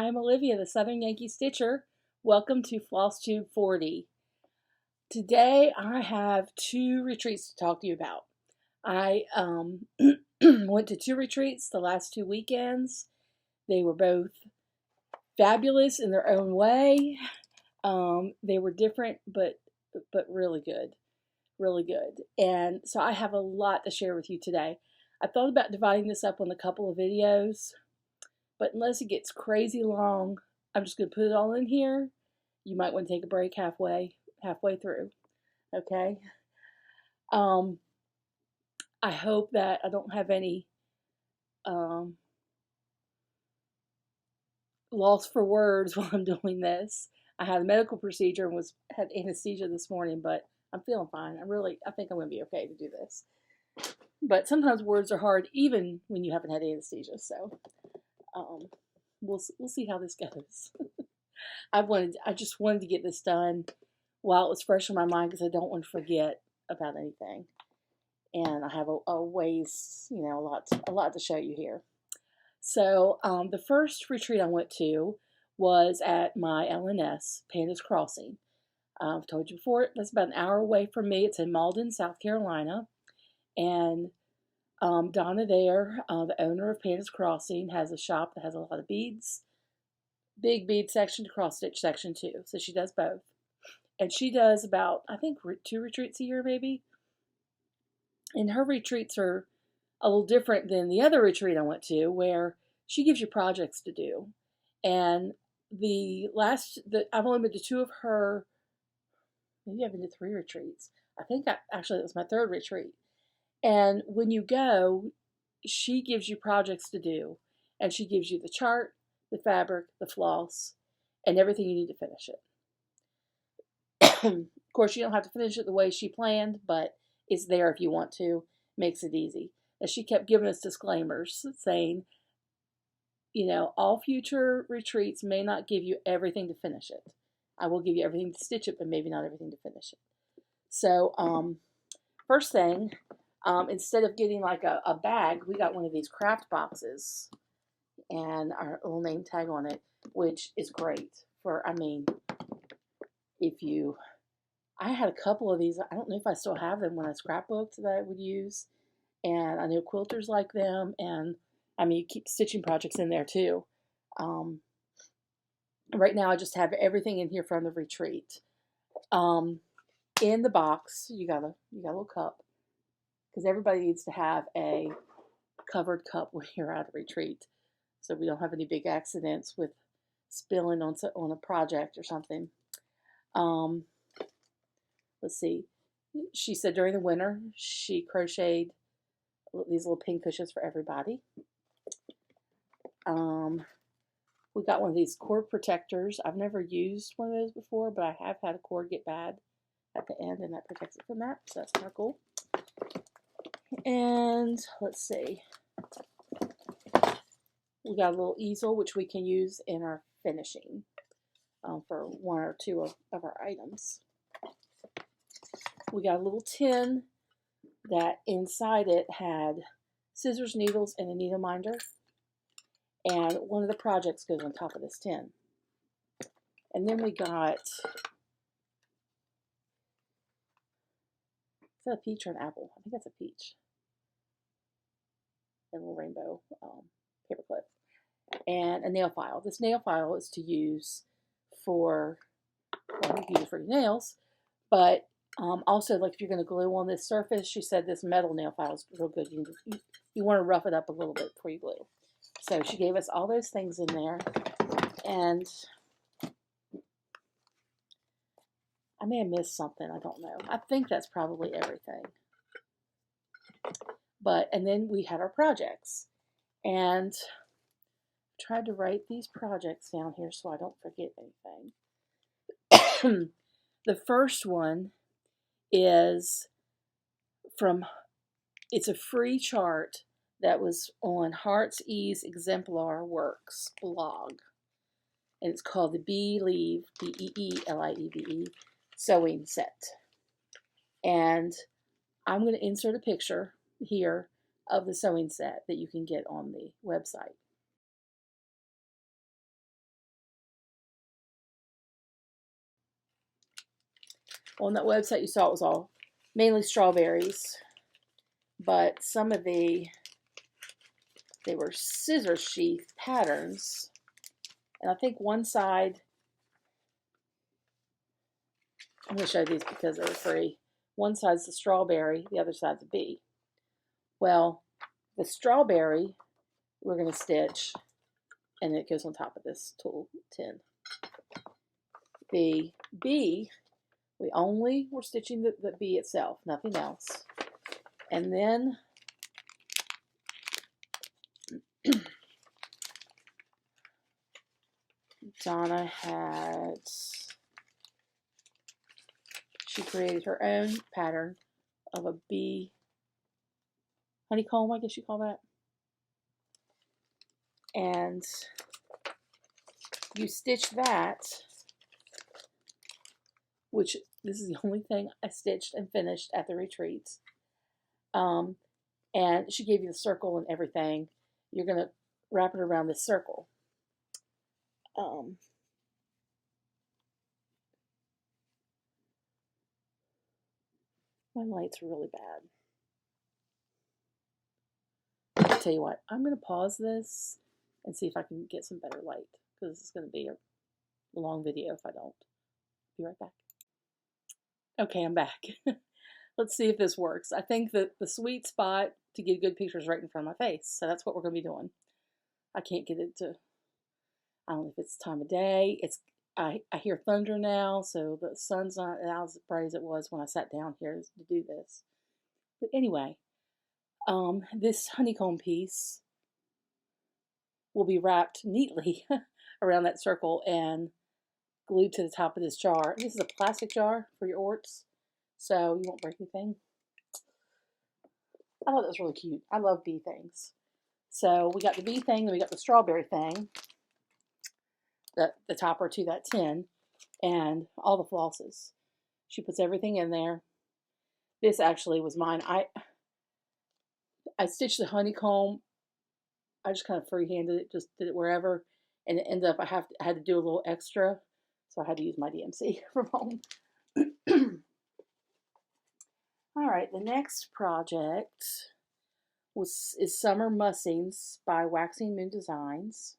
I'm Olivia, the Southern Yankee Stitcher. Welcome to Flosstube 40. Today I have two retreats to talk to you about. I went to two retreats the last 2 weekends. They were both fabulous in their own way. They were different, but really good, really good. And so I have a lot to share with you today. I thought about dividing this up on a couple of videos, but unless it gets crazy long, I'm just going to put it all in here. You might want to take a break halfway through. Okay. I hope that I don't have any loss for words while I'm doing this. I had a medical procedure and had anesthesia this morning, but I'm feeling fine. I think I'm going to be okay to do this. But sometimes words are hard, even when you haven't had anesthesia. So we'll see how this goes. I just wanted to get this done while it was fresh in my mind because I don't want to forget about anything. And I have a ways, a lot to show you here. So the first retreat I went to was at my LNS, Panda's Crossing. I've told you before, that's about an hour away from me. It's in Malden, South Carolina. And Donna there, the owner of Panda's Crossing, has a shop that has a lot of beads. Big bead section to cross stitch section too. So she does both. And she does about, I think, 2 retreats a year maybe. And her retreats are a little different than the other retreat I went to, where she gives you projects to do. And I've only been to 2 of her, maybe I've been to 3 retreats. I think actually it was my 3rd retreat. And when you go, she gives you projects to do. And she gives you the chart, the fabric, the floss, and everything you need to finish it. Of course, you don't have to finish it the way she planned, but it's there if you want to. Makes it easy. And she kept giving us disclaimers saying, all future retreats may not give you everything to finish it. I will give you everything to stitch it, but maybe not everything to finish it. So, first thing, instead of getting like a bag, we got one of these craft boxes and our little name tag on it, which is great for, I had a couple of these. I don't know if I still have them when I scrapbooked that I would use. And I know quilters like them. And you keep stitching projects in there too. Right now I just have everything in here from the retreat. In the box, you got a little cup. Because everybody needs to have a covered cup when you're at a retreat. So we don't have any big accidents with spilling on a project or something. Let's see. She said during the winter she crocheted these little pin cushions for everybody. We got one of these cord protectors. I've never used one of those before, but I have had a cord get bad at the end, and that protects it from that. So that's kind of cool. And let's see. We got a little easel which we can use in our finishing for 1 or 2 of our items. We got a little tin that inside it had scissors, needles, and a needle minder. And one of the projects goes on top of this tin. And then we got, is that a peach or an apple? I think that's a peach. And a little rainbow paper clip. And a nail file. This nail file is to use for, you can use it for your nails, but also, like if you're going to glue on this surface, she said this metal nail file is real good. You want to rough it up a little bit before you glue. So she gave us all those things in there, and I may have missed something. I don't know. I think that's probably everything. And then we had our projects, and I tried to write these projects down here so I don't forget anything. The first one is it's a free chart that was on Heart's Ease Exemplar Works blog. And it's called the Beelieve, Beelieve sewing set. And I'm going to insert a picture here of the sewing set that you can get on the website. On that website you saw it was all mainly strawberries, but some of they were scissor sheath patterns. And I think one side, I'm going to show these because they're free. One side's the strawberry, the other side's a bee. Well, the strawberry we're going to stitch, and it goes on top of this tool tin. The bee, we're stitching the bee itself, nothing else. And then Donna she created her own pattern of a bee honeycomb, I guess you call that. And you stitch that, which this is the only thing I stitched and finished at the retreats. And she gave you the circle and everything. You're going to wrap it around this circle. My lights are really bad. I'll tell you what, I'm going to pause this and see if I can get some better light, because this is going to be a long video if I don't. Be right back. Okay, I'm back. Let's see if this works. I think that the sweet spot to get good pictures is right in front of my face, so that's what we're going to be doing. I can't get it to, I don't know if it's time of day. I hear thunder now, so the sun's not as bright as it was when I sat down here to do this. But anyway, this honeycomb piece will be wrapped neatly around that circle and glued to the top of this jar. This is a plastic jar for your orts, so you won't break anything. I thought that was really cute. I love bee things. So we got the bee thing, then we got the strawberry thing, the topper to that tin, and all the flosses. She puts everything in there. This actually was mine. I stitched the honeycomb. I just kind of freehanded it, just did it wherever, and it ended up I had to do a little extra, so I had to use my DMC from home. All right, the next project is Summer Mussings by Waxing Moon Designs.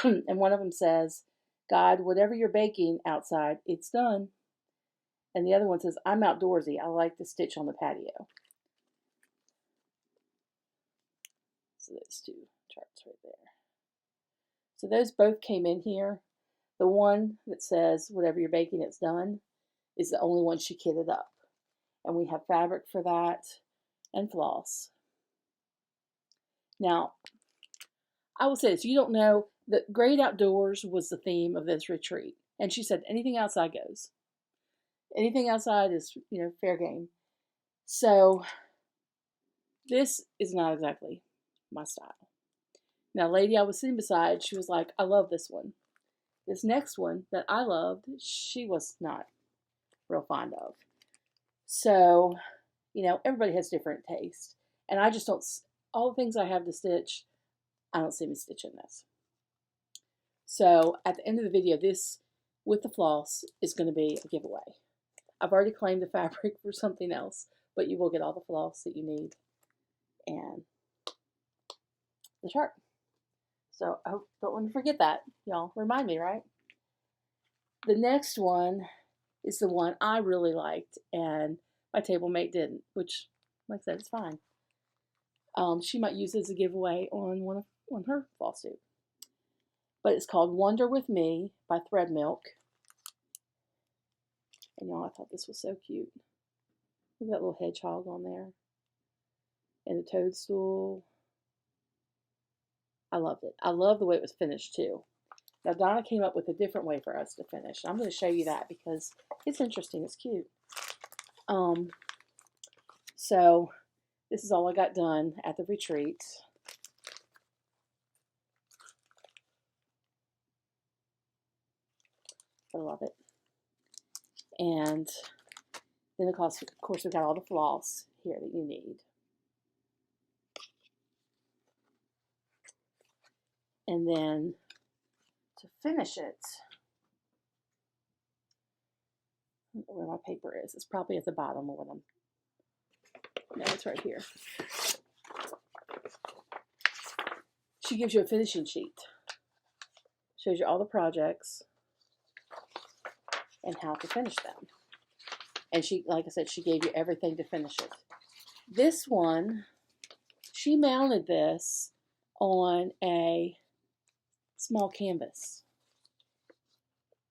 And one of them says, God, whatever you're baking outside, it's done. And the other one says, I'm outdoorsy. I like to stitch on the patio. So those two charts right there. So those both came in here. The one that says, whatever you're baking, it's done, is the only one she kitted up. And we have fabric for that and floss. Now, I will say this, you don't know, the Great Outdoors was the theme of this retreat. And she said, anything outside goes. Anything outside is, fair game. So this is not exactly my style. Now, lady I was sitting beside, she was like, I love this one. This next one that I loved, she was not real fond of. So, everybody has different taste. And I just don't, all the things I have to stitch, I don't see me stitching this. So at the end of the video, this with the floss is going to be a giveaway. I've already claimed the fabric for something else, but you will get all the floss that you need and the chart. So I hope, don't let me forget that. Y'all remind me, right? The next one is the one I really liked and my table mate didn't, which, like I said, it's fine. She might use it as a giveaway on her Flosstube. But it's called Wonder With Me by Thread Milk. And y'all, I thought this was so cute. Look at that little hedgehog on there. And the toadstool. I loved it. I love the way it was finished too. Now Donna came up with a different way for us to finish. I'm going to show you that because it's interesting. It's cute. So this is all I got done at the retreat. I love it. And then of course we've got all the floss here that you need. And then to finish it, where my paper is. It's probably at the bottom of what I'm. No, it's right here. She gives you a finishing sheet. Shows you all the projects and how to finish them. And she, like I said, she gave you everything to finish it. This one, she mounted this on a small canvas.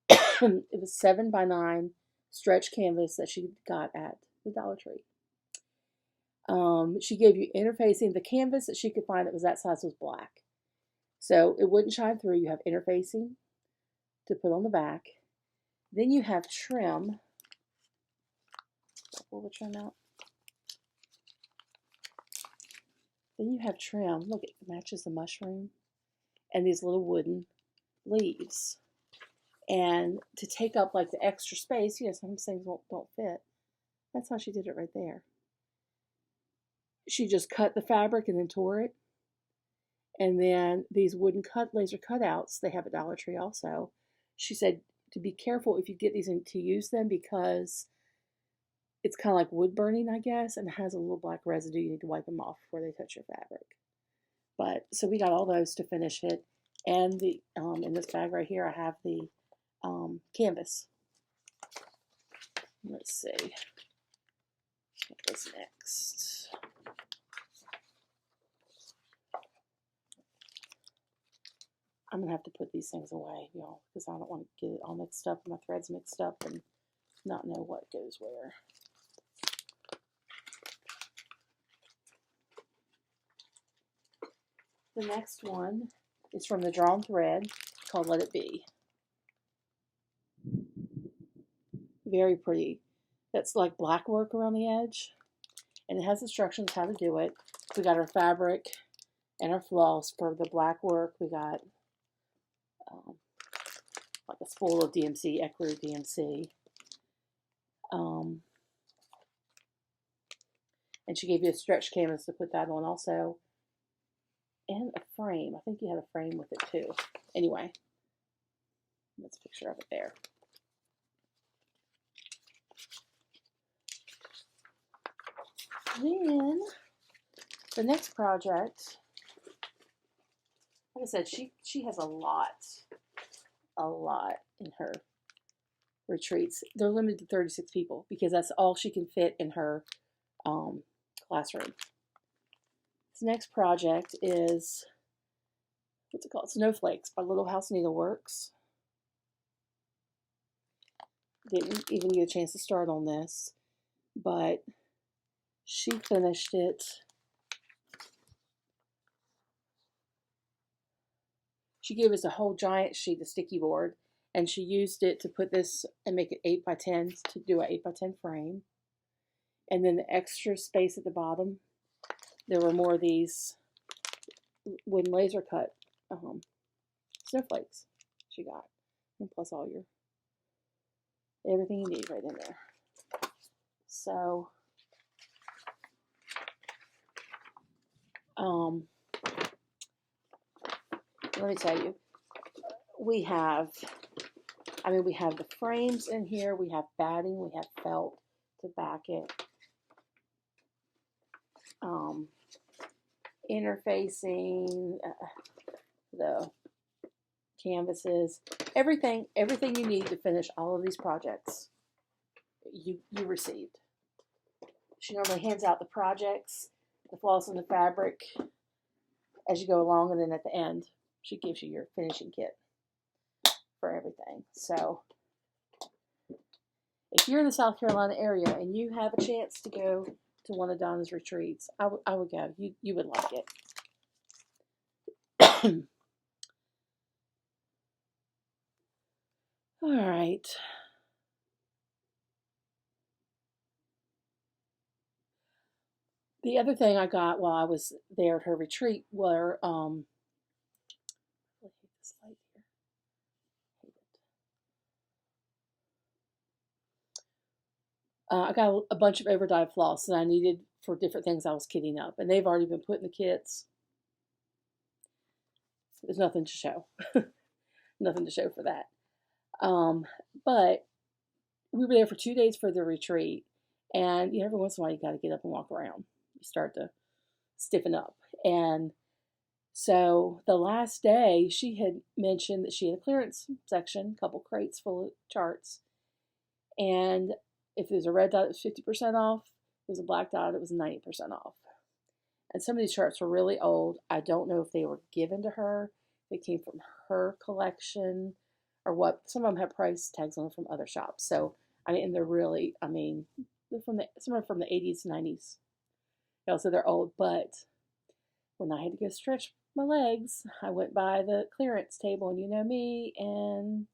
It was 7x9 stretch canvas that she got at the Dollar Tree. She gave you interfacing. The canvas that she could find that was that size was black. So it wouldn't shine through. You have interfacing to put on the back. Then you have trim. Pull the trim out. Then you have trim. Look, it matches the mushroom. And these little wooden leaves. And to take up like the extra space, you know, some things don't fit. That's how she did it right there. She just cut the fabric and then tore it. And then these wooden laser cutouts, they have at Dollar Tree also. She said to be careful if you get these to use them because it's kind of like wood burning, I guess, and it has a little black residue. You need to wipe them off before they touch your fabric. But so we got all those to finish it. And the in this bag right here, I have the canvas. Let's see. What was next? I'm going to have to put these things away, y'all, because I don't want to get it all mixed up, my threads mixed up, and not know what goes where. The next one is from the Drawn Thread called Let It Be. Very pretty. That's like black work around the edge. And it has instructions how to do it. We got our fabric and our floss for the black work. We got like a spool of DMC, Ecru DMC. And she gave you a stretch canvas to put that on also. And a frame. I think you had a frame with it too. Anyway, that's a picture of it there. Then, the next project, like I said, she has a lot in her retreats. They're limited to 36 people because that's all she can fit in her classroom. This next project is, what's it called? Snowflakes by Little House Needleworks. Didn't even get a chance to start on this, but she finished it. She gave us a whole giant sheet of sticky board, and she used it to put this and make it 8x10 to do an 8x10 frame. And then the extra space at the bottom, there were more of these wooden laser cut snowflakes she got, and plus all your everything you need right in there. So let me tell you, we have the frames in here, we have batting, we have felt to back it, interfacing, the canvases, everything you need to finish all of these projects you received. She normally hands out the projects, the floss and the fabric as you go along, and then at the end she gives you your finishing kit for everything. So if you're in the South Carolina area and you have a chance to go to one of Donna's retreats, I would go. You would like it. All right. The other thing I got while I was there at her retreat were I got a bunch of overdyed floss that I needed for different things I was kitting up, and they've already been put in the kits. There's nothing to show. Nothing to show for that. But we were there for 2 days for the retreat, and every once in a while you got to get up and walk around. You start to stiffen up. And so the last day, she had mentioned that she had a clearance section, a couple crates full of charts. And if there's a red dot, it was 50% off. If there's a black dot, it was 90% off. And some of these charts were really old. I don't know if they were given to her, they came from her collection, or what. Some of them have price tags on them from other shops. So, and they're really, they're some are from the 80s, 90s. So they're old, but when I had to go stretch my legs, I went by the clearance table, and you know me, and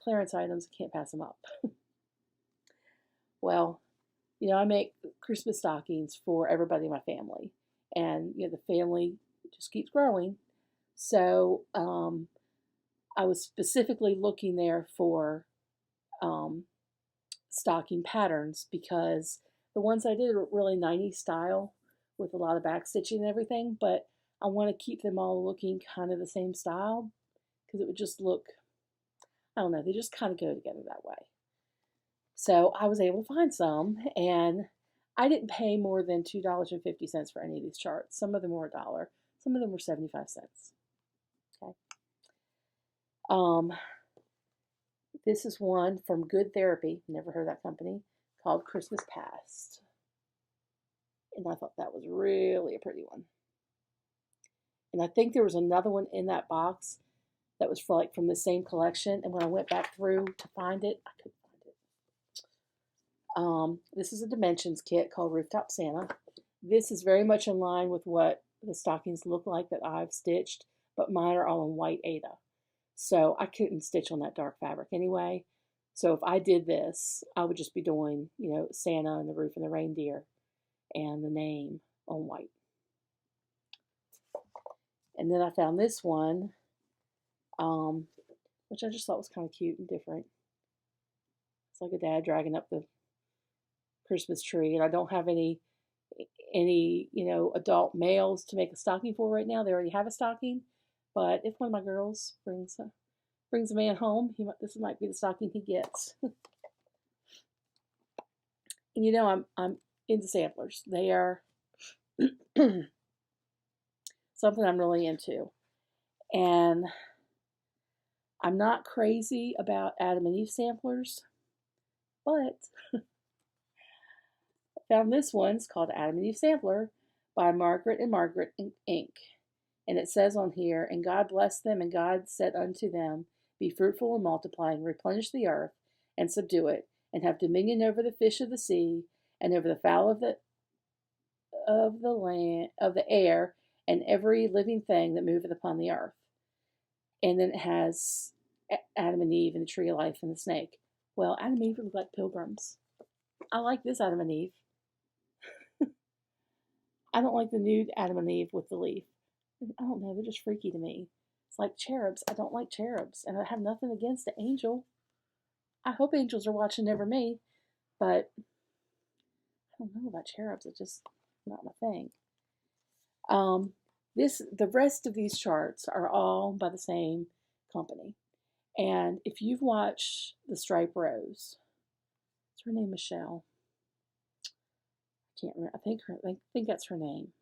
clearance items, I can't pass them up. Well, I make Christmas stockings for everybody in my family, and the family just keeps growing. So I was specifically looking there for stocking patterns, because the ones I did are really 90s style with a lot of back stitching and everything, but I want to keep them all looking kind of the same style, because it would just look, I don't know, they just kind of go together that way. So I was able to find some, and I didn't pay more than $2.50 for any of these charts. Some of them were $1, some of them were 75 cents. Okay. This is one from Good Therapy, never heard of that company, called Christmas Past. And I thought that was really a pretty one. And I think there was another one in that box that was from the same collection. And when I went back through to find it, I couldn't find it. This is a dimensions kit called Rooftop Santa. This is very much in line with what the stockings look like that I've stitched, but mine are all in white Aida. So I couldn't stitch on that dark fabric anyway. So if I did this, I would just be doing, Santa and the roof and the reindeer and the name on white. And then I found this one, which I just thought was kind of cute and different. It's like a dad dragging up the Christmas tree, and I don't have any adult males to make a stocking for right now. They already have a stocking, but if one of my girls brings a man home, this might be the stocking he gets. And I'm into samplers. They are something I'm really into, and I'm not crazy about Adam and Eve samplers, but I found this one. It's called Adam and Eve Sampler by Margaret and Margaret Inc. And it says on here, "And God blessed them, and God said unto them, Be fruitful and multiply, and replenish the earth, and subdue it, and have dominion over the fish of the sea, and over the fowl of the air, and every living thing that moveth upon the earth." And then it has Adam and Eve and the tree of life and the snake. Well, Adam and Eve look like pilgrims. I like this Adam and Eve. I don't like the nude Adam and Eve with the leaf. I don't know, they're just freaky to me. It's like cherubs. I don't like cherubs, and I have nothing against the angel. I hope angels are watching over me, but I don't know about cherubs. It's just not my thing. The rest of these charts are all by the same company, and if you've watched the Stripe Rose, what's her name? Michelle. I can't remember. I think that's her name.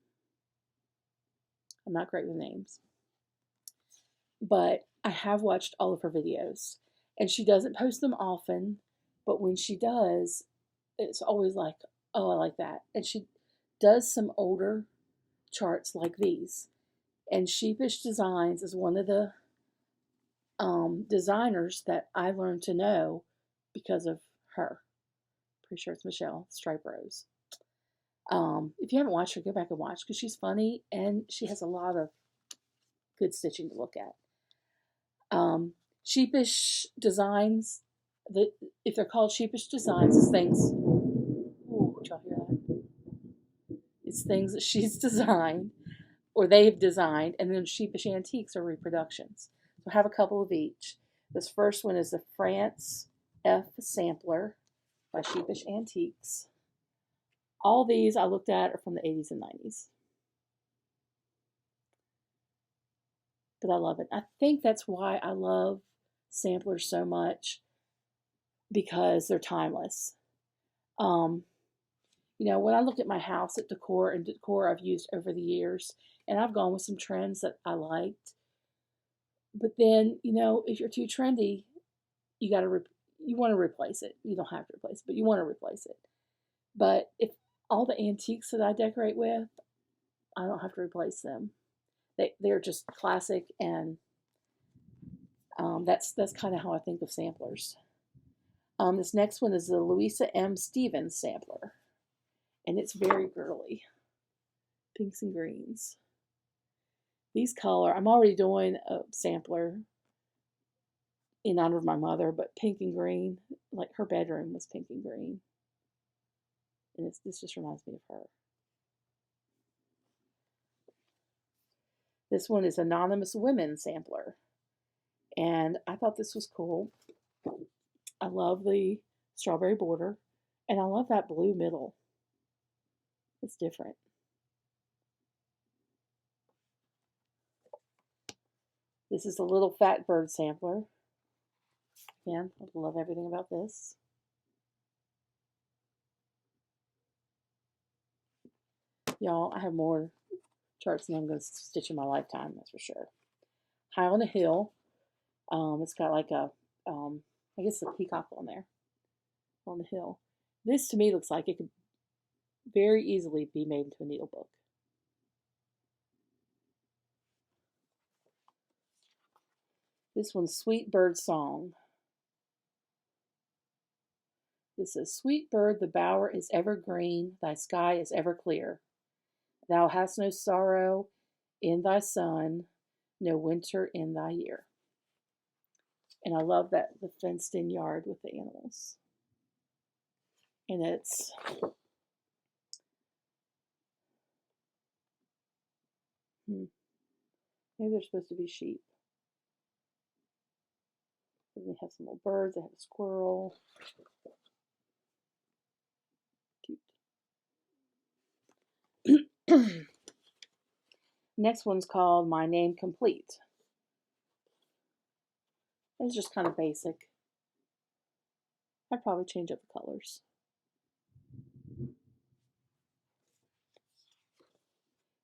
I'm not great with names. But I have watched all of her videos. And she doesn't post them often, but when she does, it's always like, oh, I like that. And she does some older charts like these. And Sheepish Designs is one of the designers that I learned to know because of her. Pretty sure it's Michelle, Stripe Rose. If you haven't watched her, go back and watch, because she's funny and she has a lot of good stitching to look at. Sheepish Designs, if they're called Sheepish Designs, it's things. Ooh, did y'all hear that? It's things that she's designed or they've designed, and then Sheepish Antiques are reproductions. So I have a couple of each. This first one is the France F Sampler by Sheepish Antiques. All these I looked at are from the 80s and 90s. But I love it. I think that's why I love samplers so much. because they're timeless. You know, when I look at my house at decor I've used over the years, and I've gone with some trends that I liked, but then, you know, if you're too trendy, you want to replace it. You don't have to replace it, but you want to replace it. But if all the antiques that I decorate with, I don't have to replace them. They're just classic, and that's kind of how I think of samplers. This next one is the Louisa M. Stevens sampler, and it's very girly, pinks and greens. These color, I'm already doing a sampler in honor of my mother, but pink and green, like her bedroom was pink and green, and this just reminds me of her. This one is Anonymous Women sampler, and I thought this was cool. I love the strawberry border, and I love that blue middle. It's different. This is a little fat bird sampler. Again, I love everything about this. Y'all, I have more charts than I'm going to stitch in my lifetime, that's for sure. High on a Hill. It's got like a, I guess a peacock on there, on the hill. This to me looks like it could very easily be made into a needlebook. This one's Sweet Bird Song. This is, sweet bird, the bower is ever green, thy sky is ever clear. Thou hast no sorrow in thy sun, no winter in thy year. And I love that, the fenced in yard with the animals. And it's maybe they're supposed to be sheep. And they have some little birds, they have a squirrel. Cute. Next one's called My Name Complete. It's just kind of basic. I'd probably change up the colors.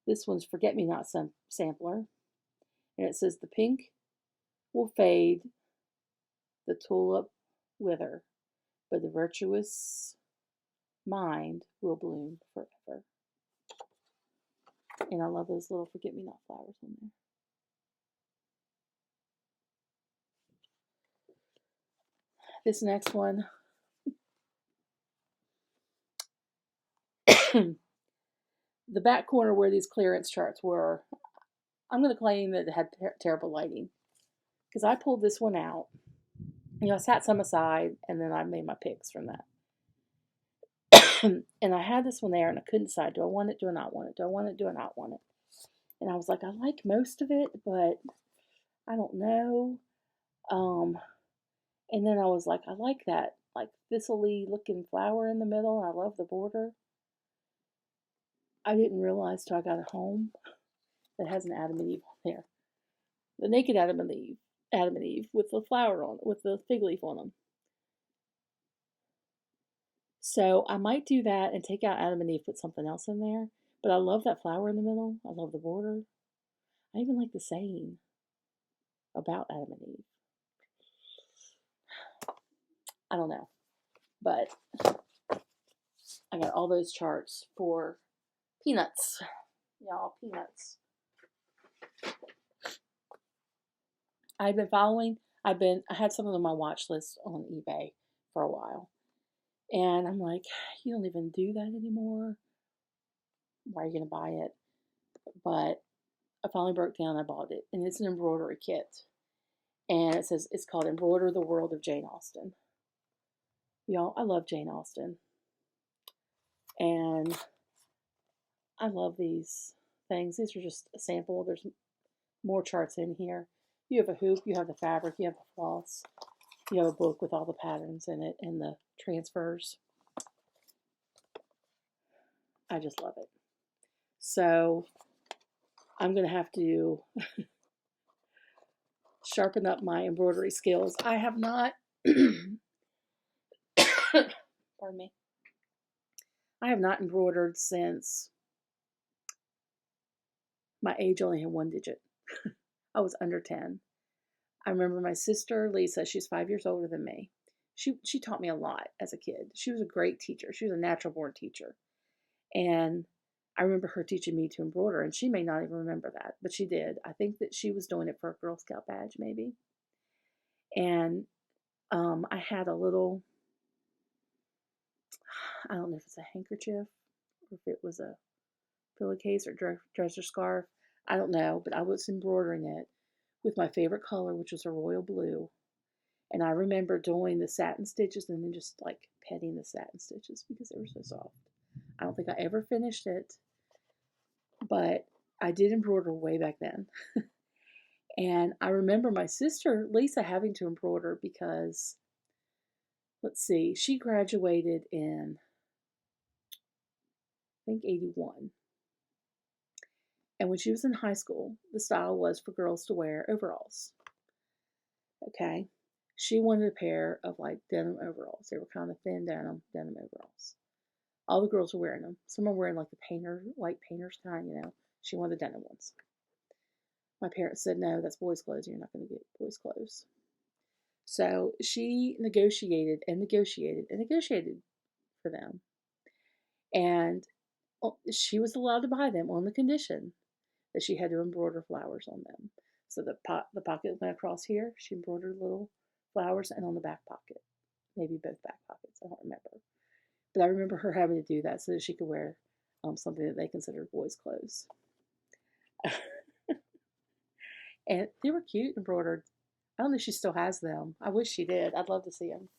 This one's Forget Me Not sampler. And it says, the pink will fade, the tulip wither, but the virtuous mind will bloom forever. And I love those little Forget Me Not flowers on there. This next one, the back corner where these clearance charts were, I'm going to claim that it had terrible lighting, because I pulled this one out. You know, I sat some aside, and then I made my picks from that. And I had this one there, and I couldn't decide, do I want it, do I not want it, do I want it, do I not want it? And I was like, I like most of it, but I don't know. And then I was like, I like that, like, thistle-y looking flower in the middle, and I love the border. I didn't realize till I got it home that it has an Adam and Eve on there. The naked Adam and Eve with the flower on it, with the fig leaf on them. So I might do that and take out Adam and Eve, put something else in there. But I love that flower in the middle. I love the border. I even like the saying about Adam and Eve. I don't know. But I got all those charts for peanuts. Y'all, peanuts. I had some of them on my watch list on eBay for a while. And I'm like, you don't even do that anymore. Why are you going to buy it? But I finally broke down and I bought it. And it's an embroidery kit. And it says, it's called Embroider the World of Jane Austen. Y'all, I love Jane Austen. And I love these things. These are just a sample. There's more charts in here. You have a hoop, you have the fabric, you have the floss. You have a book with all the patterns in it and the transfers. I just love it. So I'm going to have to sharpen up my embroidery skills. I have not Pardon me. I have not embroidered since my age only had one digit. I was under 10. I remember my sister, Lisa, she's 5 years older than me. She taught me a lot as a kid. She was a great teacher. She was a natural born teacher. And I remember her teaching me to embroider, and she may not even remember that, but she did. I think that she was doing it for a Girl Scout badge, maybe. And I had a little, I don't know if it's a handkerchief or if it was a pillowcase or dresser scarf. I don't know, but I was embroidering it with my favorite color, which was a royal blue. And I remember doing the satin stitches and then just like petting the satin stitches because they were so soft. I don't think I ever finished it, but I did embroider way back then. And I remember my sister, Lisa, having to embroider because, let's see, she graduated in, I think, 81. And when she was in high school, the style was for girls to wear overalls. Okay? She wanted a pair of like denim overalls. They were kind of thin denim overalls. All the girls were wearing them. Some were wearing like the white painter's kind, you know. She wanted the denim ones. My parents said, no, that's boys' clothes. You're not going to get boys' clothes. So she negotiated for them. And she was allowed to buy them on the condition that she had to embroider flowers on them. So the pocket went across here. She embroidered little flowers, and on the back pocket. Maybe both back pockets. I don't remember. But I remember her having to do that so that she could wear something that they considered boys' clothes. And they were cute, embroidered. I don't know if she still has them. I wish she did. I'd love to see them.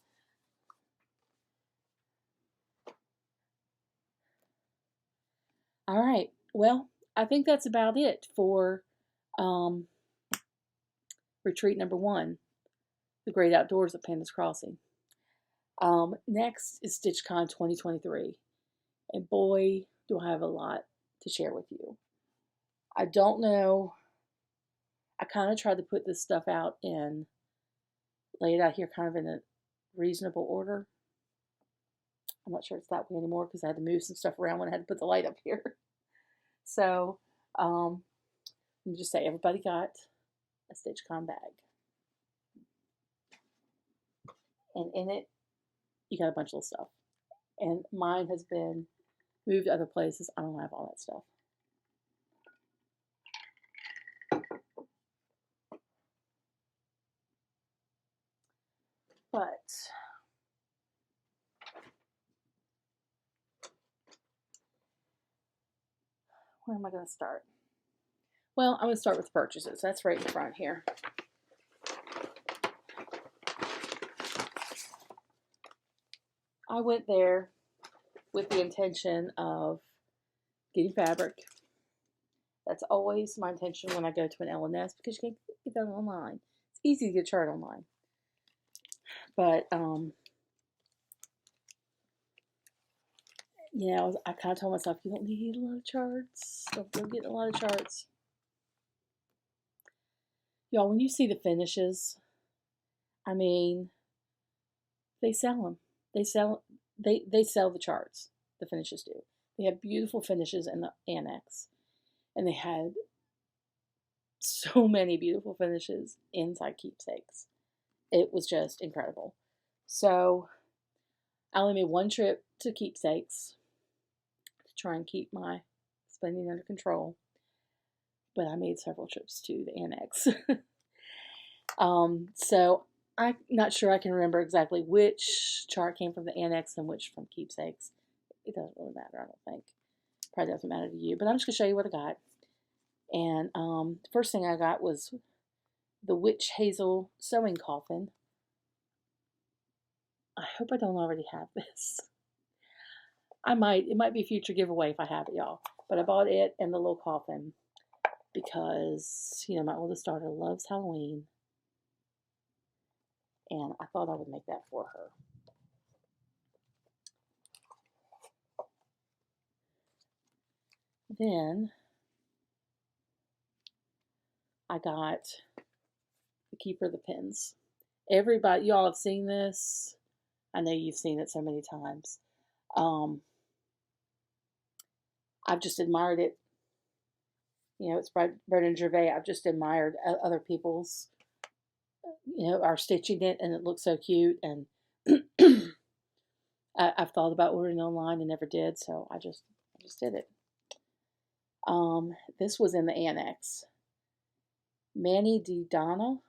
All right. Well, I think that's about it for retreat number 1, the great outdoors at Panda's Crossing. Next is Stitchcon 2023. And boy, do I have a lot to share with you. I don't know. I kind of tried to put this stuff out and lay it out here kind of in a reasonable order. I'm not sure it's that way anymore because I had to move some stuff around when I had to put the light up here. So, let me just say everybody got a Stitchcon bag. And in it, you got a bunch of stuff. And mine has been moved to other places. I don't have all that stuff. But where am I going to start? Well, I'm going to start with purchases. That's right in front here. I went there with the intention of getting fabric. That's always my intention when I go to an L&S because you can't get that online. It's easy to get a chart online. But, you know, I kind of told myself, you don't need a lot of charts. Don't go get a lot of charts. Y'all, when you see the finishes, I mean, they sell them. They sell the charts. The finishes do. They have beautiful finishes in the annex. And they had so many beautiful finishes inside keepsakes. It was just incredible. So I only made one trip to keepsakes to try and keep my spending under control. But I made several trips to the annex. So I'm not sure I can remember exactly which chart came from the annex and which from keepsakes. It doesn't really matter, I don't think. Probably doesn't matter to you. But I'm just going to show you what I got. And the first thing I got was the Witch Hazel sewing coffin. I hope I don't already have this. It might be a future giveaway if I have it, y'all. But I bought it and the little coffin because, you know, my oldest daughter loves Halloween. And I thought I would make that for her. Then I got the Keeper of the Pins. Everybody, y'all have seen this. I know you've seen it so many times. I've just admired it. It's by Brendan Gervais. I've just admired other people's, are stitching it, and it looks so cute. And I've thought about ordering online and never did, so I just did it. This was in the annex. Manny Di Donna.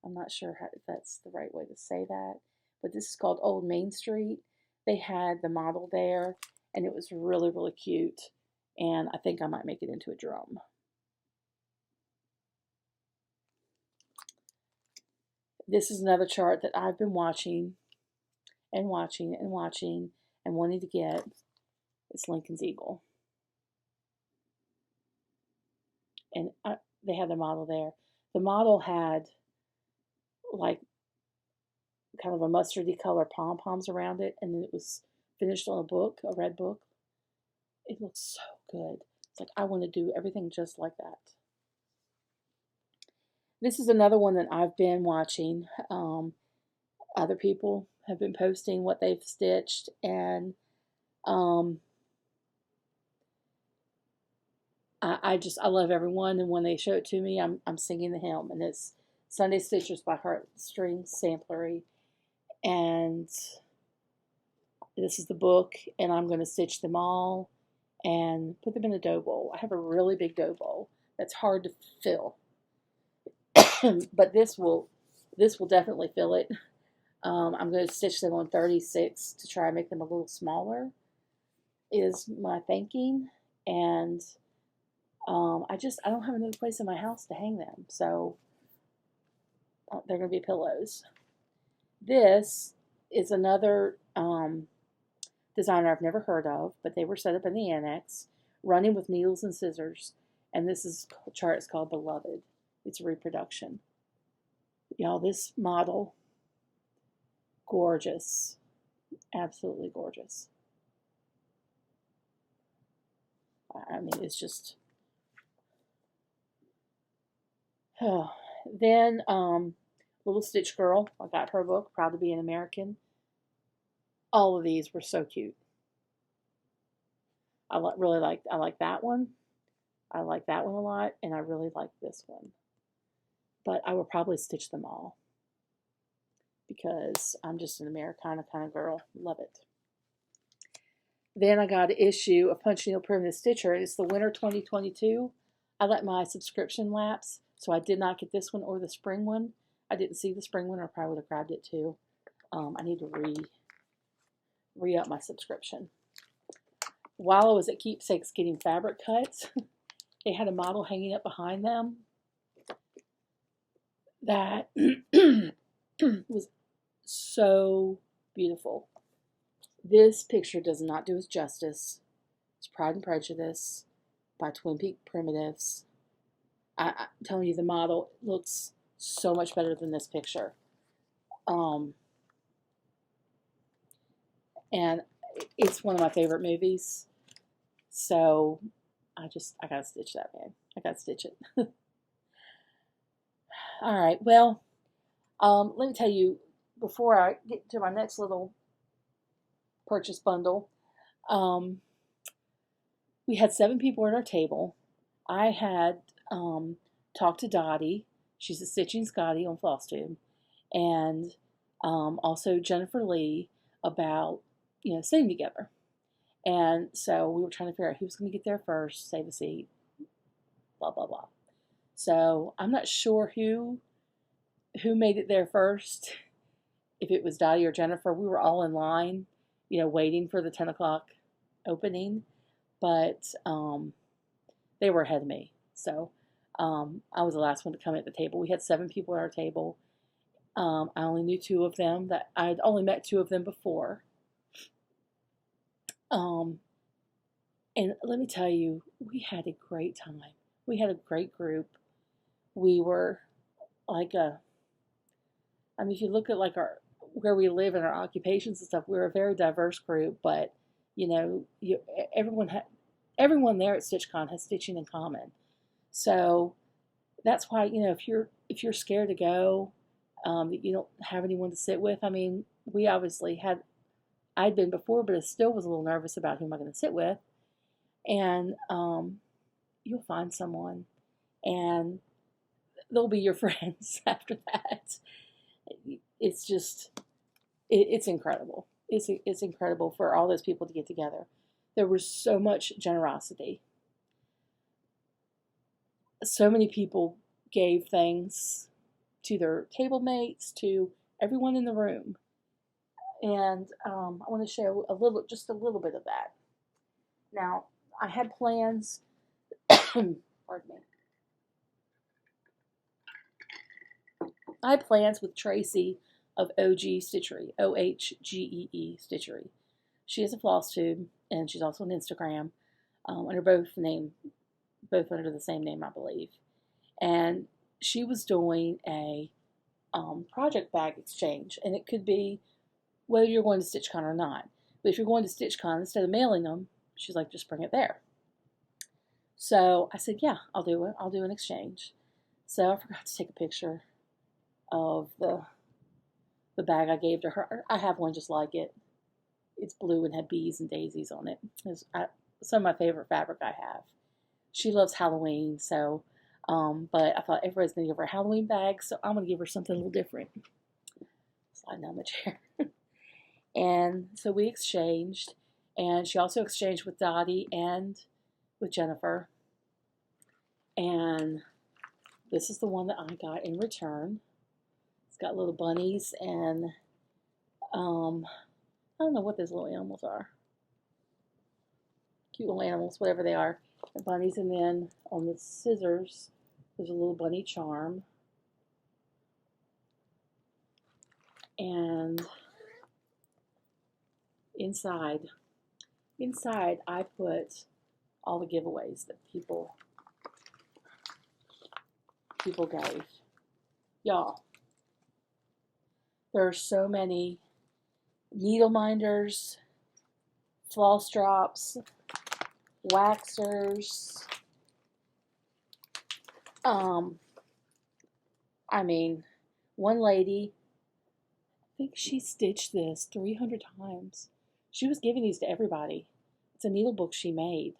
I'm not sure if that's the right way to say that, but this is called Old Main Street. They had the model there, and it was really, really cute. And I think I might make it into a drum. This is another chart that I've been watching and watching and watching and wanting to get. It's Lincoln's Eagle. And they had the model there. The model had like kind of a mustardy color pom-poms around it, and then it was finished on a book, a red book. It looks so good. It's like I want to do everything just like that. This is another one that I've been watching. Other people have been posting what they've stitched, and I love everyone, and when they show it to me, I'm singing the hymn. And it's Sunday Stitchers by Heartstring Samplery, and this is the book, and I'm going to stitch them all and put them in a dough bowl. I have a really big dough bowl that's hard to fill, but this will definitely fill it. I'm going to stitch them on 36 to try and make them a little smaller, is my thinking. And I don't have another place in my house to hang them, so they're going to be pillows. This is another designer I've never heard of, but they were set up in the annex, running with needles and scissors. And this chart is called Beloved. It's a reproduction. Y'all, this model, gorgeous, absolutely gorgeous. I mean, it's just. Oh. Then Little Stitch Girl, I got her book, Proud to Be an American. All of these were so cute. I like that one. I like that one a lot, and I really like this one. But I will probably stitch them all because I'm just an Americana kind of girl. Love it. Then I got an issue of Punch Needle Primitive Stitcher. It's the winter 2022. I let my subscription lapse, so I did not get this one or the spring one. I didn't see the spring one, or I probably would have grabbed it too. I need to re-up my subscription. While I was at Keepsakes getting fabric cuts, they had a model hanging up behind them that was so beautiful. This picture does not do us justice. It's Pride and Prejudice by Twin Peak Primitives. I'm telling you, the model looks so much better than this picture. And it's one of my favorite movies. So I gotta stitch that, man. I gotta stitch it. All right, well, let me tell you, before I get to my next little purchase bundle, we had 7 people at our table. I had talked to Dottie. She's a Stitching Scotty on Flosstube, and also Jennifer Lee about sitting together. And so we were trying to figure out who was going to get there first, save a seat, blah blah blah. So I'm not sure who made it there first. If it was Dottie or Jennifer, we were all in line, waiting for the 10 o'clock opening, but they were ahead of me. So I was the last one to come at the table. We had 7 people at our table. I only knew 2 of them. That I'd only met 2 of them before. And let me tell you, we had a great time. We had a great group. We were like if you look at where we live and our occupations and stuff, we're a very diverse group, but everyone there at Stitchcon has stitching in common. So that's why, if you're scared to go, that you don't have anyone to sit with. I mean, we obviously had, I'd been before, but I still was a little nervous about who am I going to sit with. And you'll find someone, and they'll be your friends after that. It's just, it's incredible. It's incredible for all those people to get together. There was so much generosity. So many people gave things to their table mates, to everyone in the room. And I want to show just a little bit of that. Now, I had plans, pardon me. I had plans with Tracy of OG Stitchery, OHGEE Stitchery. She has a Flosstube, and she's also on Instagram. And they're both under the same name, I believe. And she was doing a project bag exchange, and it could be whether you're going to Stitchcon or not. But if you're going to Stitchcon, instead of mailing them, she's like, just bring it there. So I said, yeah, I'll do it. I'll do an exchange. So I forgot to take a picture of the bag I gave to her. I have one just like it. It's blue and had bees and daisies on it. It's some of my favorite fabric I have. She loves Halloween, so, but I thought everybody's going to give her a Halloween bag, so I'm going to give her something a little different. Sliding down the chair. And so we exchanged, and she also exchanged with Dottie and with Jennifer. And this is the one that I got in return. It's got little bunnies and, I don't know what those little animals are. Cute little animals, whatever they are. The bunnies, and then on the scissors, there's a little bunny charm. And inside I put all the giveaways that people gave. Y'all, there are so many needle minders, floss drops, waxers. I mean, one lady, I think she stitched this 300 times. She was giving these to everybody. It's a needle book she made.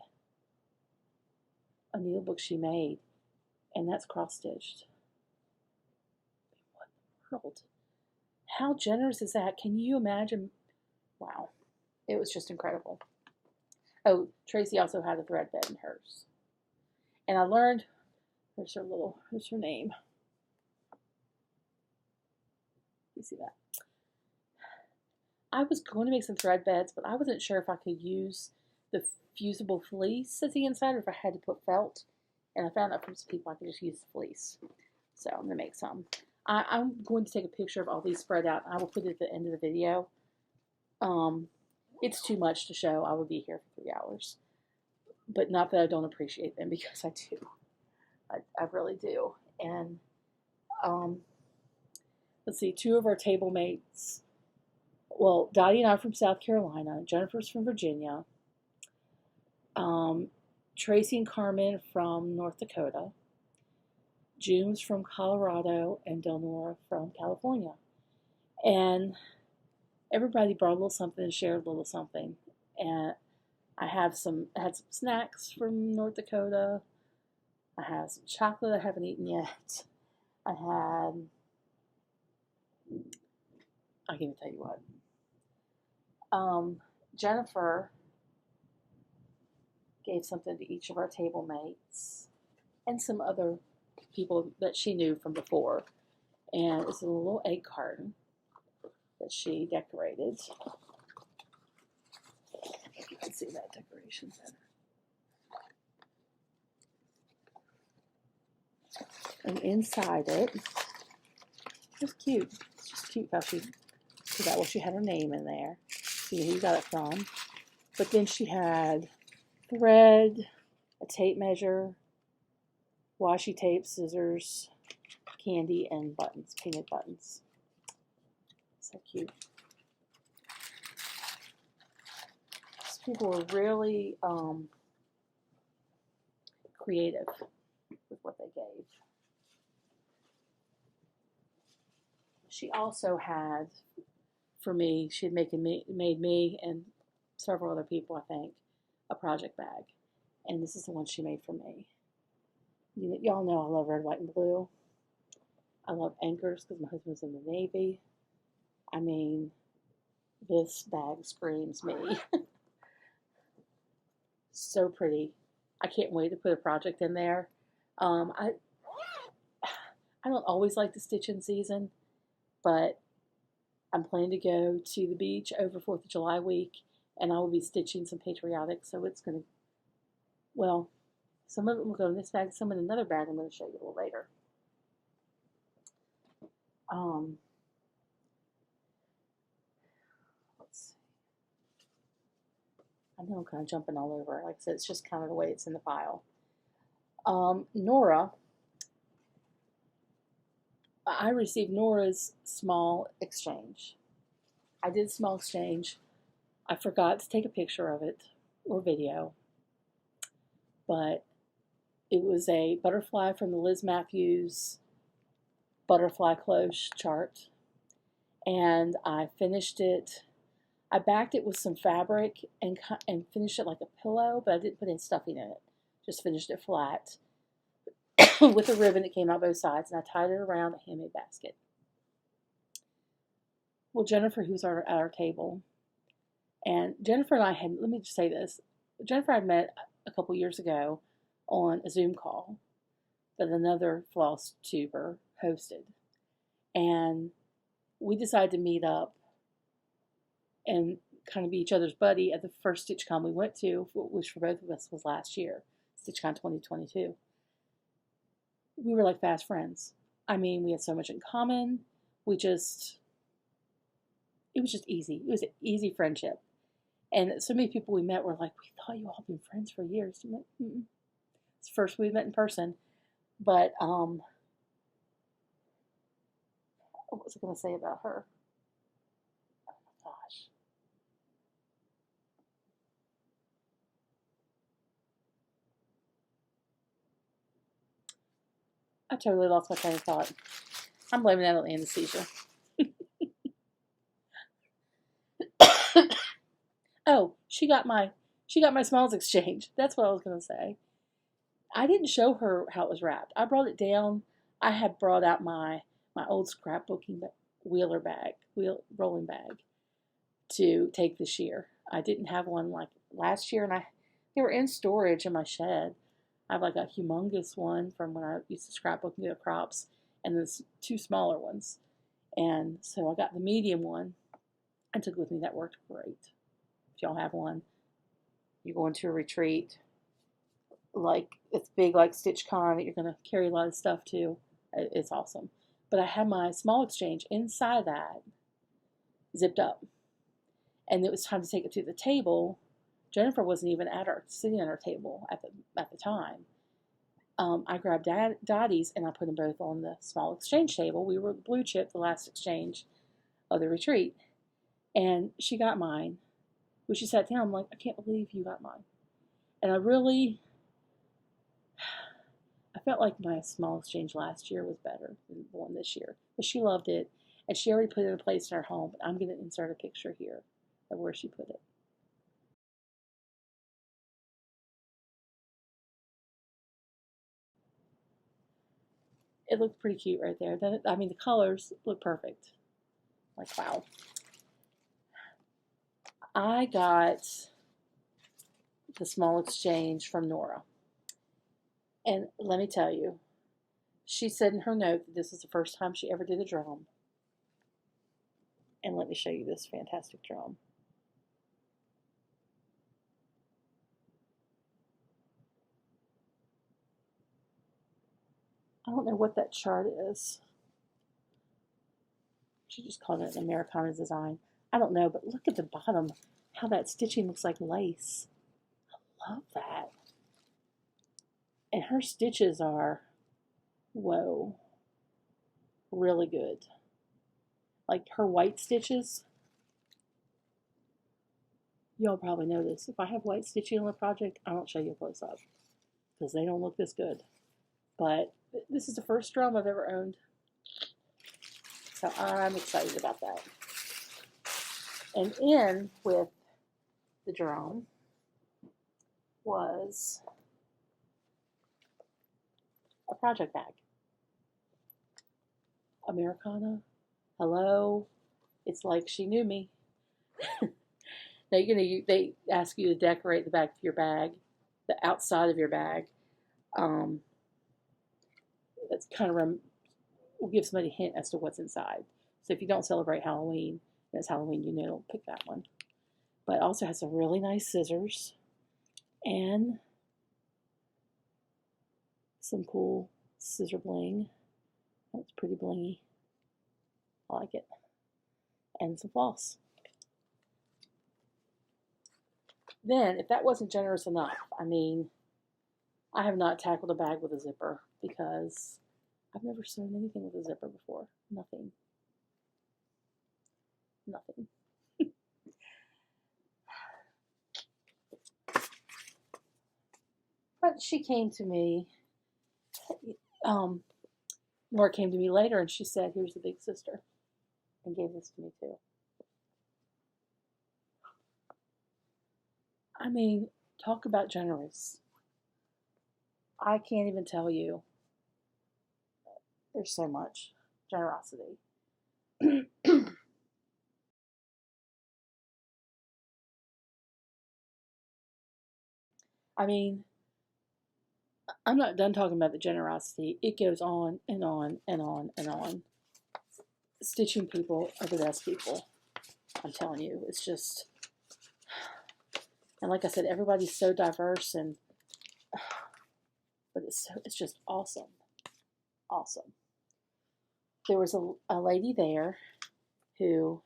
A needle book she made. And that's cross-stitched. What in the world? How generous is that? Can you imagine? Wow. It was just incredible. Oh, Tracy also had a thread bed in hers. And I learned, here's her name. You see that? I was going to make some thread beds, but I wasn't sure if I could use the fusible fleece at the inside or if I had to put felt. And I found out from some people I could just use the fleece. So I'm going to make some. I'm going to take a picture of all these spread out. I will put it at the end of the video. It's too much to show. I would be here for 3 hours. But not that I don't appreciate them, because I do. I really do. And let's see, 2 of our table mates. Well, Dottie and I are from South Carolina. Jennifer's from Virginia. Tracy and Carmen from North Dakota. June's from Colorado, and Delnora from California. And everybody brought a little something and shared a little something. And I had some snacks from North Dakota. I had some chocolate I haven't eaten yet. I can't even tell you what. Jennifer gave something to each of our table mates and some other people that she knew from before. And it's a little egg carton that she decorated. You can see that decoration better. And inside it, it's cute. It's just cute how she did that. Well, she had her name in there. See who you got it from. But then she had thread, a tape measure, washi tape, scissors, candy, and buttons, painted buttons. So cute. These people were really creative with what they gave. she also had, for me, she had made me and several other people, I think, a project bag. And this is the one she made for me. Y'all know I love red, white, and blue. I love anchors because my husband's in the Navy. I mean, this bag screams me. So pretty. I can't wait to put a project in there. I don't always like to stitch in season, but I'm planning to go to the beach over 4th of July week, and I will be stitching some patriotic, so it's going to, well, some of it will go in this bag, some in another bag I'm going to show you a little later. Let's see. I know I'm kind of jumping all over. Like I said, it's just kind of the way it's in the file. Nora, I received Nora's small exchange. I did a small exchange. I forgot to take a picture of it or video, but it was a butterfly from the Liz Matthews butterfly cloche chart, and I finished it. I backed it with some fabric and finished it like a pillow, but I didn't put any stuffing in it. Just finished it flat with a ribbon that came out both sides, and I tied it around a handmade basket. Well, Jennifer, who's at our table, and Jennifer and I had, let me just say this, Jennifer I met a couple years ago on a Zoom call that another Flosstuber hosted, and we decided to meet up and kind of be each other's buddy at the first Stitchcon we went to, which for both of us was last year, Stitchcon 2022. We were like fast friends. I mean, we had so much in common. It was just easy. It was an easy friendship. And so many people we met were like, we thought you all been friends for years. It's the first we met in person. But, what was I going to say about her? Oh my gosh. I totally lost my train of thought. I'm blaming that on anesthesia. Oh, she got my smalls exchange. That's what I was going to say. I didn't show her how it was wrapped. I brought it down. I had brought out my old scrapbooking rolling bag to take this year. I didn't have one like last year, and they were in storage in my shed. I have like a humongous one from when I used to scrapbook and do the crops, and there's 2 smaller ones. And so I got the medium one and took it with me. That worked great. If y'all have one, you're going to a retreat, like it's big like Stitchcon that you're going to carry a lot of stuff to, it's awesome. But I had my small exchange inside that, zipped up. And it was time to take it to the table. Jennifer wasn't even sitting at our table at the time. I grabbed Dottie's and I put them both on the small exchange table. We were blue chip, the last exchange of the retreat. And she got mine. When she sat down, I'm like, I can't believe you got mine. And I felt like my small exchange last year was better than the one this year. But she loved it. And she already put it in a place in her home. But I'm going to insert a picture here of where she put it. It looked pretty cute right there. I mean, the colors look perfect. Like, wow. I got the small exchange from Nora. And let me tell you, she said in her note that this was the first time she ever did a drum. And let me show you this fantastic drum. I don't know what that chart is. She just called it an Americana design. I don't know, but look at the bottom, how that stitching looks like lace. I love that. And her stitches are, whoa, really good. Like her white stitches, y'all probably know this. If I have white stitching on a project, I don't show you a close up because they don't look this good. But this is the first drum I've ever owned. So I'm excited about that. And in with the drone was a project bag. Americana, hello. It's like she knew me. They ask you to decorate the back of your bag, the outside of your bag. That's kind of will give somebody a hint as to what's inside. So if you don't celebrate Halloween, and it's Halloween, you know, don't pick that one. But it also has some really nice scissors and some cool scissor bling. That's pretty blingy. I like it. And some floss. Then, if that wasn't generous enough, I mean, I have not tackled a bag with a zipper because I've never sewn anything with a zipper before. Nothing. Nothing. But she came to me, Laura came to me later and she said, here's the big sister, and gave this to me too. I mean, talk about generous. I can't even tell you. There's so much generosity. I mean, I'm not done talking about the generosity. It goes on and on and on and on. Stitching people are the best people. I'm telling you, it's just, and like I said, everybody's so diverse, and but it's just awesome, awesome. There was a lady there who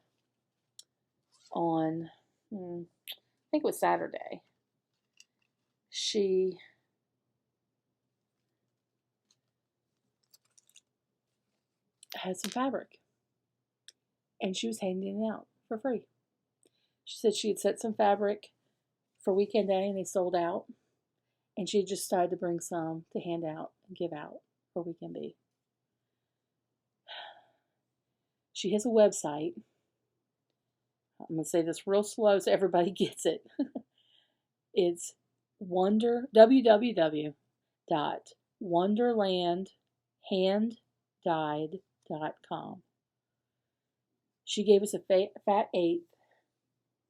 on I think it was Saturday, she had some fabric and she was handing it out for free. She said she had set some fabric for weekend day and they sold out, and she just decided to bring some to hand out and give out for weekend B. She has a website. I'm going to say this real slow so everybody gets it. It's www.wonderlandhanddyed.com. She gave us a fat 8th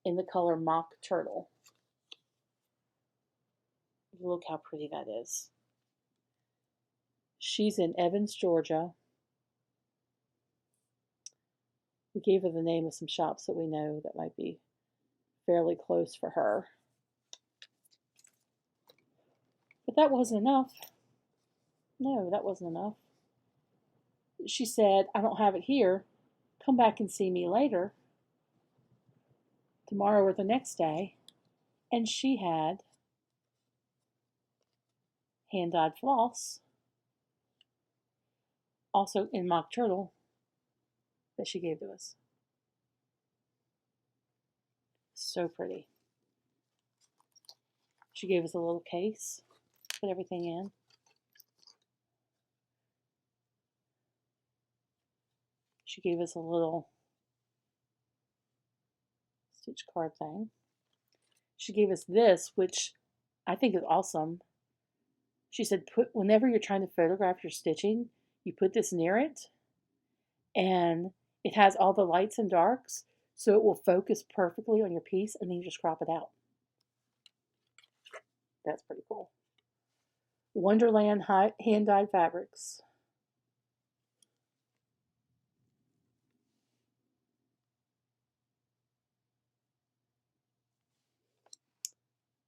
in the color mock turtle. Look how pretty that is. She's in Evans, Georgia. We gave her the name of some shops that we know that might be fairly close for her. But that wasn't enough. No, that wasn't enough. She said, I don't have it here. Come back and see me later, tomorrow or the next day. And she had hand-dyed floss, also in mock turtle, that she gave to us. So pretty. She gave us a little case, put everything in. She gave us a little stitch card thing. She gave us this, which I think is awesome. She said, whenever you're trying to photograph your stitching, you put this near it, and it has all the lights and darks, so it will focus perfectly on your piece, and then you just crop it out. That's pretty cool. Wonderland hand-dyed fabrics.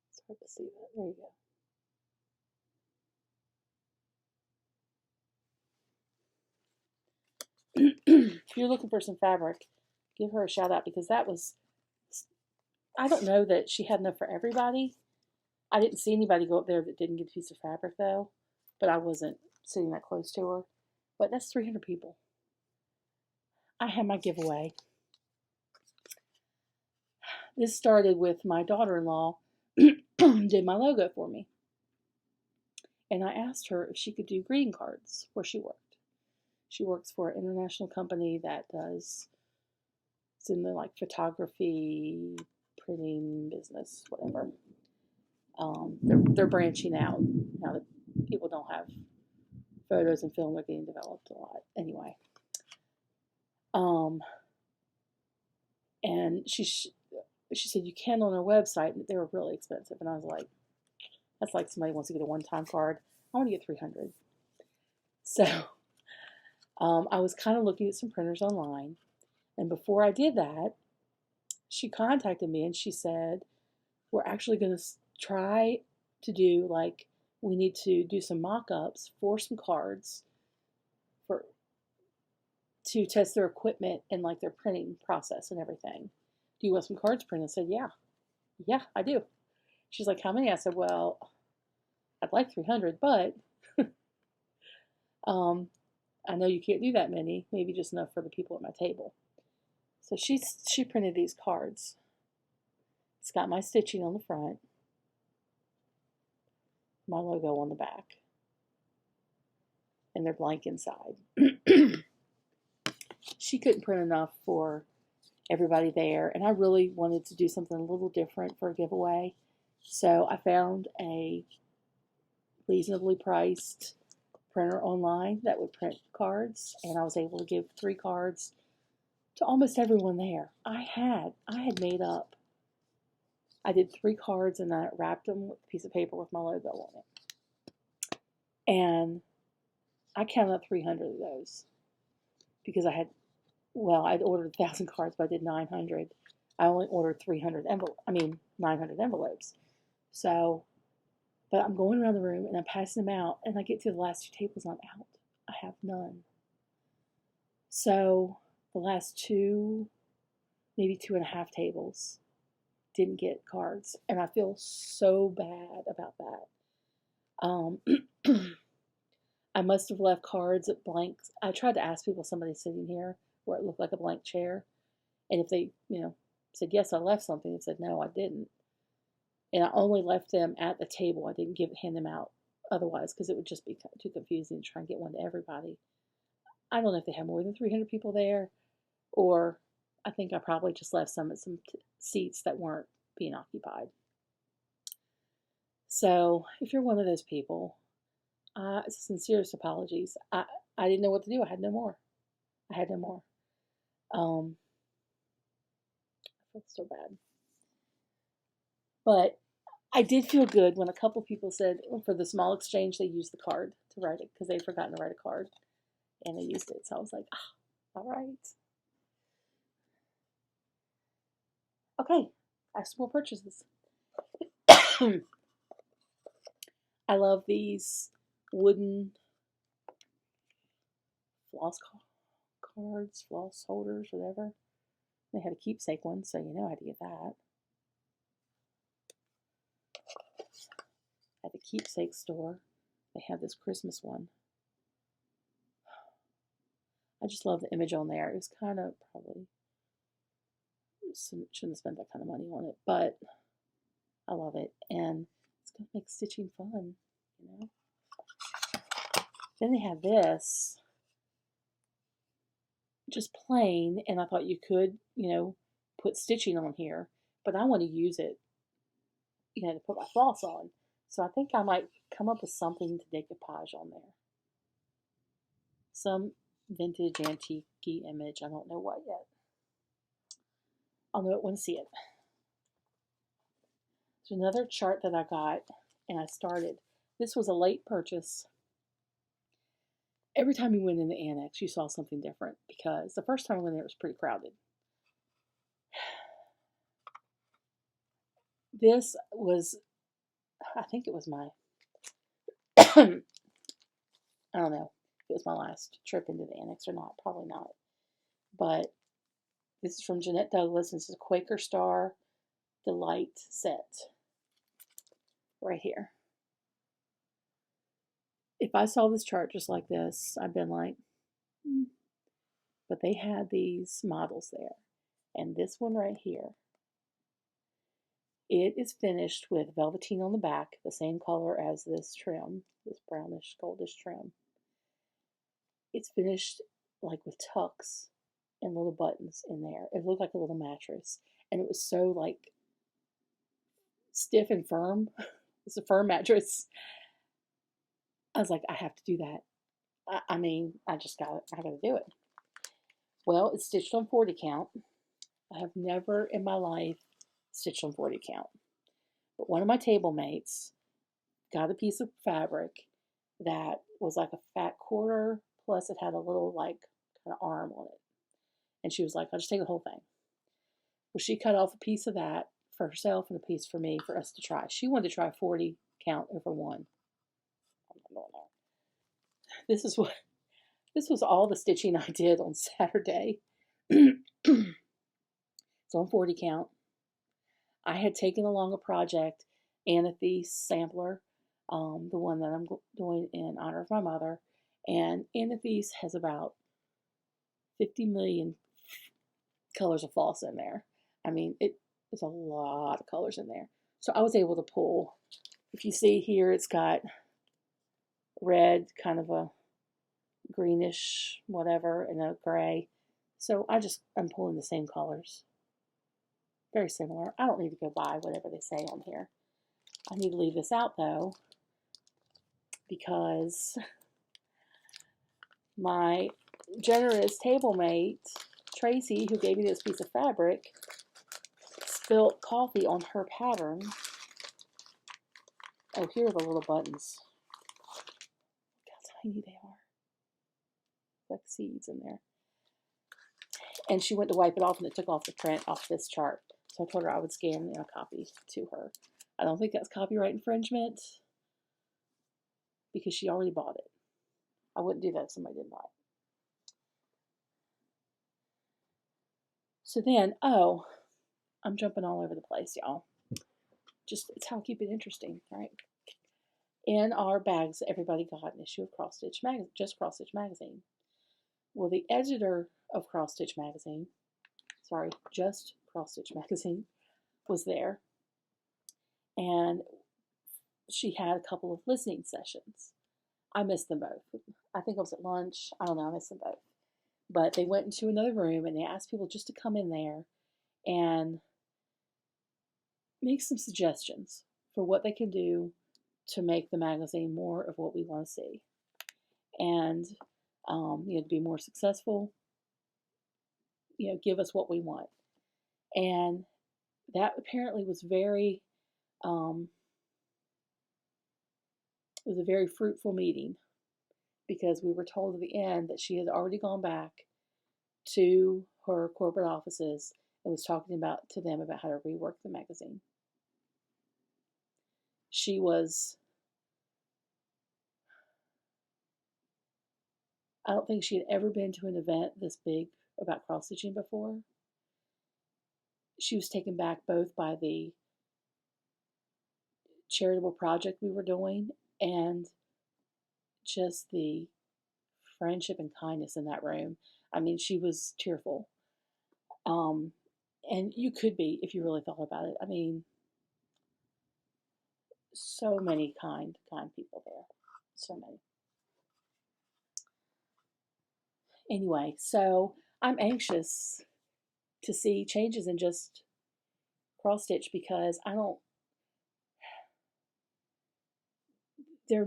It's hard to see that. There you go. If you're looking for some fabric, give her a shout out, because that was, I don't know that she had enough for everybody. I didn't see anybody go up there that didn't get a piece of fabric though, but I wasn't sitting that close to her. But that's 300 people. I had my giveaway. This started with my daughter-in-law did my logo for me. And I asked her if she could do greeting cards where she worked. She works for an international company that does, it's in the like photography, printing business, whatever. They're branching out now that people don't have photos and film are getting developed a lot. Anyway, and she said you can on their website. They were really expensive, and I was like, that's like somebody wants to get a one-time card. I want to get 300. So I was kind of looking at some printers online, and before I did that, she contacted me and she said, we're actually going to try to do like, we need to do some mock-ups for some cards to test their equipment and like their printing process and everything. Do you want some cards printed? I said, yeah, I do. She's like, how many? I said, well, I'd like 300, but I know you can't do that many, maybe just enough for the people at my table. So she printed these cards. It's got my stitching on the front, my logo on the back, and they're blank inside. She couldn't print enough for everybody there, and I really wanted to do something a little different for a giveaway. So I found a reasonably priced printer online that would print cards, and I was able to give 3 cards to almost everyone there. I had made up, I did 3 cards and I wrapped them with a piece of paper with my logo on it. And I counted up 300 of those because I'd ordered 1,000 cards, but I did 900. I only ordered 900 envelopes. So, but I'm going around the room and I'm passing them out, and I get to the last 2 tables and I'm out. I have none. So the last 2, maybe 2.5 tables didn't get cards, and I feel so bad about that. I must have left cards at blanks. I tried to ask people, somebody sitting here where it looked like a blank chair, and if they, said yes, I left something, and said no, I didn't, and I only left them at the table. I didn't hand them out otherwise because it would just be too confusing to try and get one to everybody. I don't know if they had more than 300 people there, or I think I probably just left some at some seats that weren't being occupied. So if you're one of those people, sincerest apologies. I didn't know what to do. I had no more. I felt so bad. But I did feel good when a couple people said for the small exchange they used the card to write it because they'd forgotten to write a card, and they used it. So I was like, all right. Okay, I have some more purchases. I love these wooden floss cards, floss holders, whatever. They had a keepsake one, so you know how to get that. At the keepsake store, they have this Christmas one. I just love the image on there. It was kind of probably shouldn't have spent that kind of money on it, but I love it, and it's gonna make stitching fun, Then they have this, just plain, and I thought you could, put stitching on here, but I want to use it, to put my floss on. So I think I might come up with something to decoupage on there. Some vintage antique image. I don't know what yet. I'll know it when I see it. There's another chart that I got, and I started. This was a late purchase. Every time you went in the annex, you saw something different because the first time I went there, it was pretty crowded. This was, I think it was my, I don't know if it was my last trip into the annex or not. Probably not. But this is from Jeanette Douglas. This is a Quaker Star Delight set right here. If I saw this chart just like this, I'd been like, But they had these models there. And this one right here, it is finished with velveteen on the back, the same color as this trim, this brownish goldish trim. it's finished like with tucks and little buttons in there. It looked like a little mattress, and it was so like stiff and firm. It's a firm mattress. I was like, I have to do that. I mean, I gotta do it. Well, it's stitched on 40 count. I have never in my life stitched on 40 count. But one of my table mates got a piece of fabric that was like a fat quarter, plus it had a little like kind of arm on it. And she was like, I'll just take the whole thing. Well, she cut off a piece of that for herself and a piece for me for us to try. She wanted to try 40 count over one. I'm not doing that. This was all the stitching I did on Saturday. It's on 40 count. I had taken along a project, Anathy's sampler, the one that I'm doing in honor of my mother. And Anathy's has about 50 million colors of floss in there. I mean, there's a lot of colors in there. So I was able to pull. If you see here, it's got red, kind of a greenish, whatever, and a gray. So I'm pulling the same colors. Very similar. I don't need to go by whatever they say on here. I need to leave this out though, because my generous table mate, Tracy, who gave me this piece of fabric, spilled coffee on her pattern. Oh, here are the little buttons. Look how tiny they are. Like seeds in there. And she went to wipe it off, and it took off the print off this chart. So I told her I would scan a copy to her. I don't think that's copyright infringement because she already bought it. I wouldn't do that if somebody didn't buy it. So then, oh, I'm jumping all over the place, y'all. It's how I keep it interesting, right? In our bags, everybody got an issue of Cross Stitch Magazine, Just Cross Stitch Magazine. Well, the editor of Cross Stitch Magazine, Just Cross Stitch Magazine, was there. And she had a couple of listening sessions. I missed them both. I think I was at lunch. I don't know. I missed them both. But they went into another room and they asked people just to come in there and make some suggestions for what they can do to make the magazine more of what we want to see. And, to be more successful, give us what we want. And that apparently was very, it was a very fruitful meeting, because we were told at the end that she had already gone back to her corporate offices and was talking to them about how to rework the magazine. I don't think she had ever been to an event this big about cross-stitching before. She was taken back both by the charitable project we were doing and just the friendship and kindness in that room. I mean, she was tearful. And you could be if you really thought about it. I mean, so many kind people there. So many. Anyway, so I'm anxious to see changes in just cross stitch, because there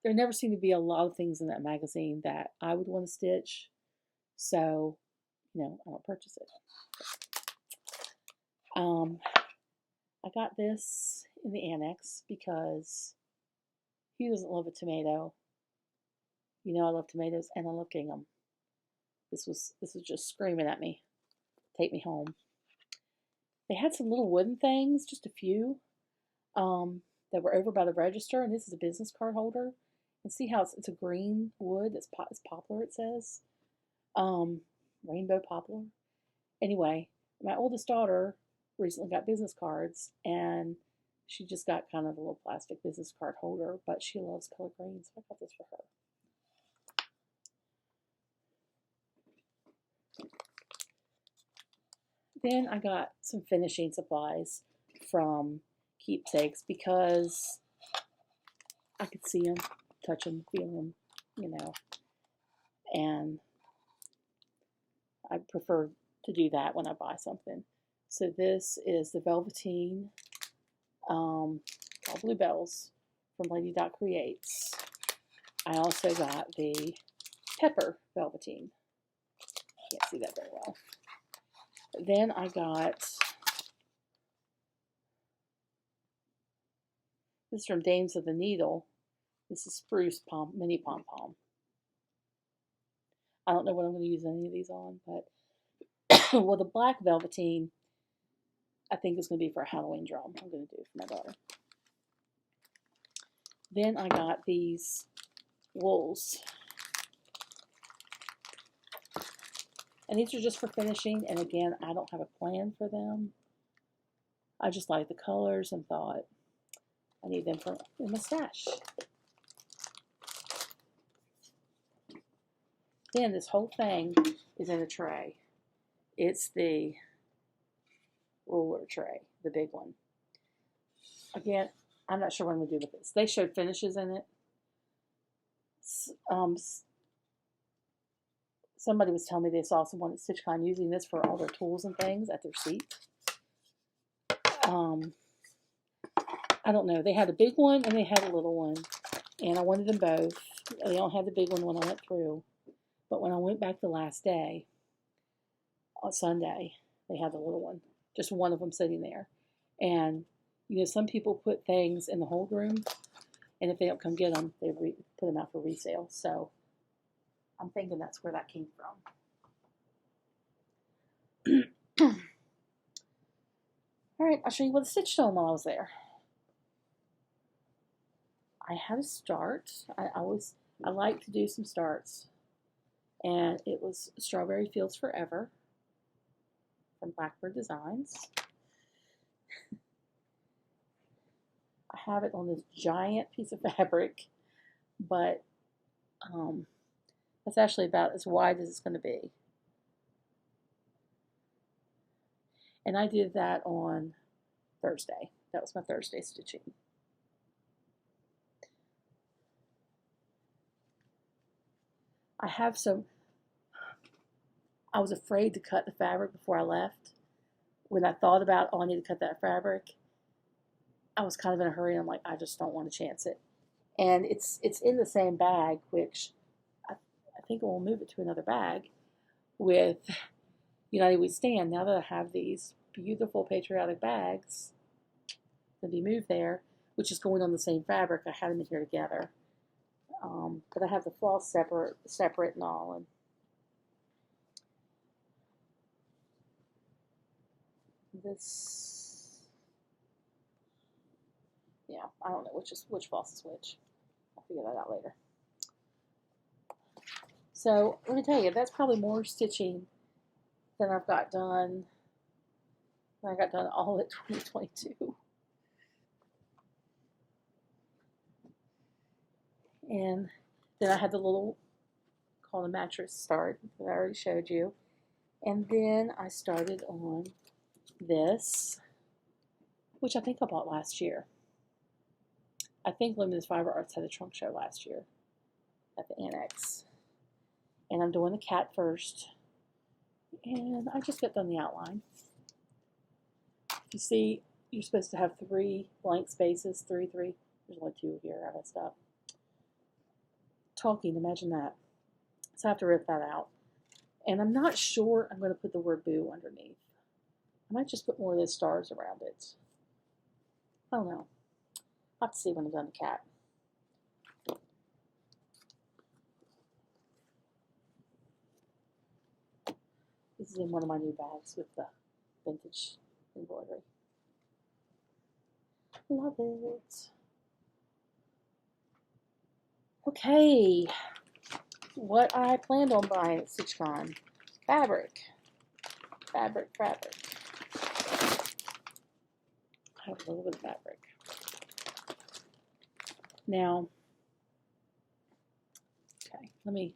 never seem to be a lot of things in that magazine that I would want to stitch. So, I don't purchase it. I got this in the annex because who doesn't love a tomato? I love tomatoes and I love gingham. This was just screaming at me. Take me home. They had some little wooden things, just a few, that were over by the register, and this is a business card holder. And see how it's a green wood. It's poplar, it says. Rainbow poplar. Anyway, my oldest daughter recently got business cards, and she just got kind of a little plastic business card holder, but she loves color green, so I got this for her. Then I got some finishing supplies from Keepsakes because I could see them, touch them, feel them, and I prefer to do that when I buy something. So this is the Velveteen called Bluebells from Lady Dot Creates. I also got the Pepper Velveteen. Can't see that very well. Then I got, this is from Dames of the Needle. This is Spruce Mini Pom Pom. I don't know what I'm going to use any of these on, but well, the black Velveteen I think is going to be for a Halloween drum I'm going to do for my daughter. Then I got these wools. And these are just for finishing, and again, I don't have a plan for them. I just like the colors and thought I need them for my stash. Then this whole thing is in a tray. It's the ruler tray, the big one. Again, I'm not sure what I'm going to do with this. They showed finishes in it. Somebody was telling me they saw someone at Stitchcon using this for all their tools and things at their seat. I don't know. They had a big one and they had a little one. And I wanted them both. They don't have the big one when I went through. But when I went back the last day, on Sunday, they had the little one. Just one of them sitting there. And, you know, some people put things in the hold room. And if they don't come get them, they put them out for resale. So I'm thinking that's where that came from. All right, I'll show you what I stitched on while I was there. I had a start. I like to do some starts. And it was Strawberry Fields Forever from Blackbird Designs. I have it on this giant piece of fabric, but it's actually about as wide as it's going to be. And I did that on Thursday. That was my Thursday stitching. I was afraid to cut the fabric before I left. When I thought about, oh, I need to cut that fabric, I was kind of in a hurry. I'm like, I just don't want to chance it. And it's in the same bag, which I think we'll move it to another bag with United We Stand. Now that I have these beautiful patriotic bags to be moved there, which is going on the same fabric, I had them in here together. But I have the floss separate and all. And this, yeah, I don't know which floss is which. I'll figure that out later. So let me tell you, that's probably more stitching than I've got done. I got done all at 2022. And then I had the little called a mattress start that I already showed you. And then I started on this, which I think I bought last year. I think Luminous Fiber Arts had a trunk show last year at the Annex. And I'm doing the cat first. And I just got done the outline. You see, you're supposed to have 3 blank spaces, 3. There's only 2 here. I messed up. Talking, imagine that. So I have to rip that out. And I'm not sure I'm going to put the word boo underneath. I might just put more of those stars around it. I don't know. I'll have to see when I'm done the cat. This is in one of my new bags with the vintage embroidery. Love it. Okay, what I planned on buying at Stitchcon. Fabric. I have a little bit of fabric. Now, okay, let me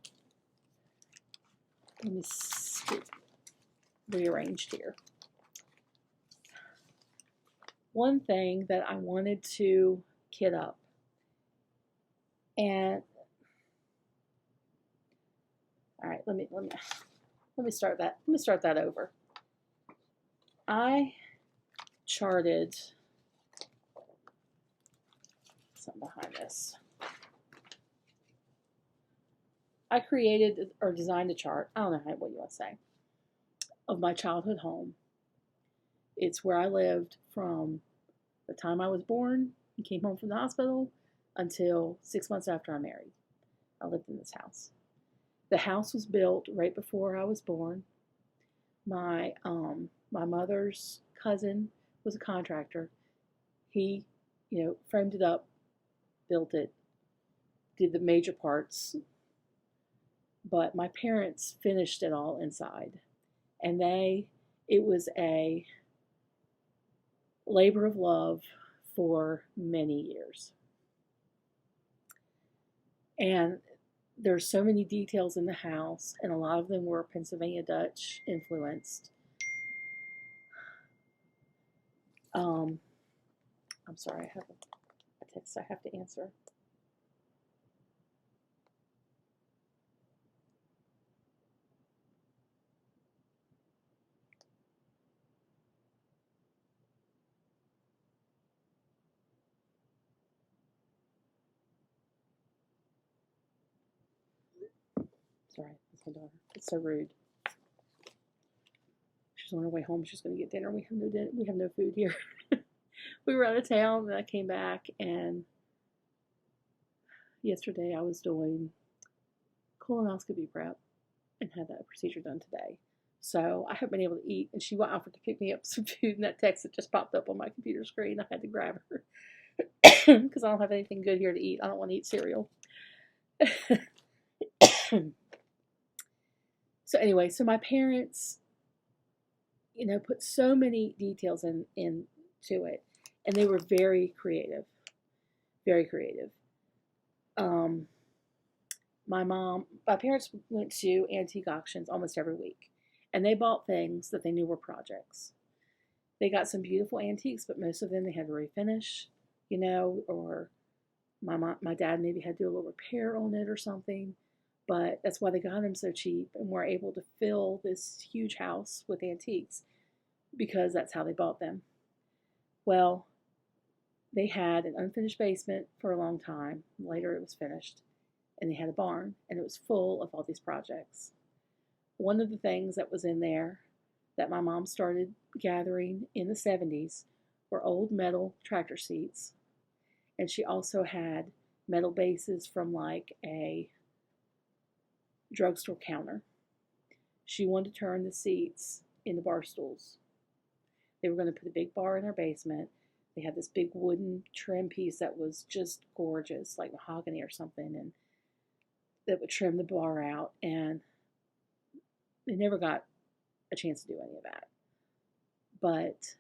rearranged here. One thing that I wanted to kit up, and All right, let me start that. Let me start that over. I charted something behind this. I created or designed a chart. I don't know what you want to say, of my childhood home. It's where I lived from the time I was born and came home from the hospital until 6 months after I married. I lived in this house. The house was built right before I was born. My mother's cousin was a contractor. He, framed it up, built it, did the major parts. But my parents finished it all inside. And it was a labor of love for many years. And there's so many details in the house, and a lot of them were Pennsylvania Dutch influenced. I'm sorry, I have a text I have to answer. Sorry, that's my daughter. It's so rude. She's on her way home. She's going to get dinner. We have no dinner. We have no food here. We were out of town, and I came back, and yesterday I was doing colonoscopy prep and had that procedure done today. So I haven't been able to eat, and she offered to pick me up some food, and that text that just popped up on my computer screen, I had to grab her because I don't have anything good here to eat. I don't want to eat cereal. So anyway, so my parents, put so many details into it, and they were very creative, very creative. My parents went to antique auctions almost every week, and they bought things that they knew were projects. They got some beautiful antiques, but most of them they had to refinish, or my dad maybe had to do a little repair on it or something. But that's why they got them so cheap and were able to fill this huge house with antiques, because that's how they bought them. Well, they had an unfinished basement for a long time. Later it was finished. And they had a barn, and it was full of all these projects. One of the things that was in there that my mom started gathering in the 70s were old metal tractor seats. And she also had metal bases from like a drugstore counter. She wanted to turn the seats into bar stools. They were going to put a big bar in her basement. They had this big wooden trim piece that was just gorgeous, like mahogany or something, and that would trim the bar out, and they never got a chance to do any of that. But,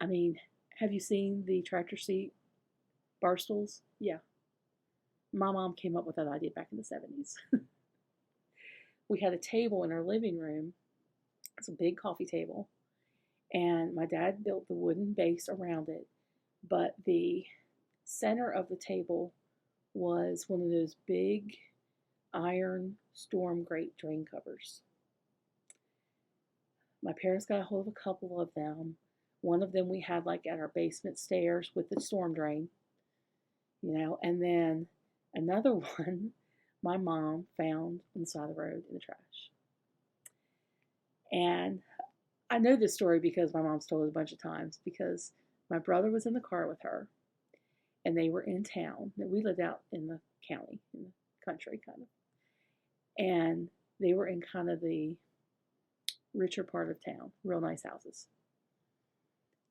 I mean, have you seen the tractor seat bar stools? Yeah. My mom came up with that idea back in the 70s. We had a table in our living room. It's a big coffee table. And my dad built the wooden base around it. But the center of the table was one of those big iron storm grate drain covers. My parents got a hold of a couple of them. One of them we had like at our basement stairs with the storm drain, and then another one my mom found on the side of the road in the trash. And I know this story because my mom's told it a bunch of times, because my brother was in the car with her, and they were in town. We lived out in the county, in the country, kind of. And they were in kind of the richer part of town, real nice houses.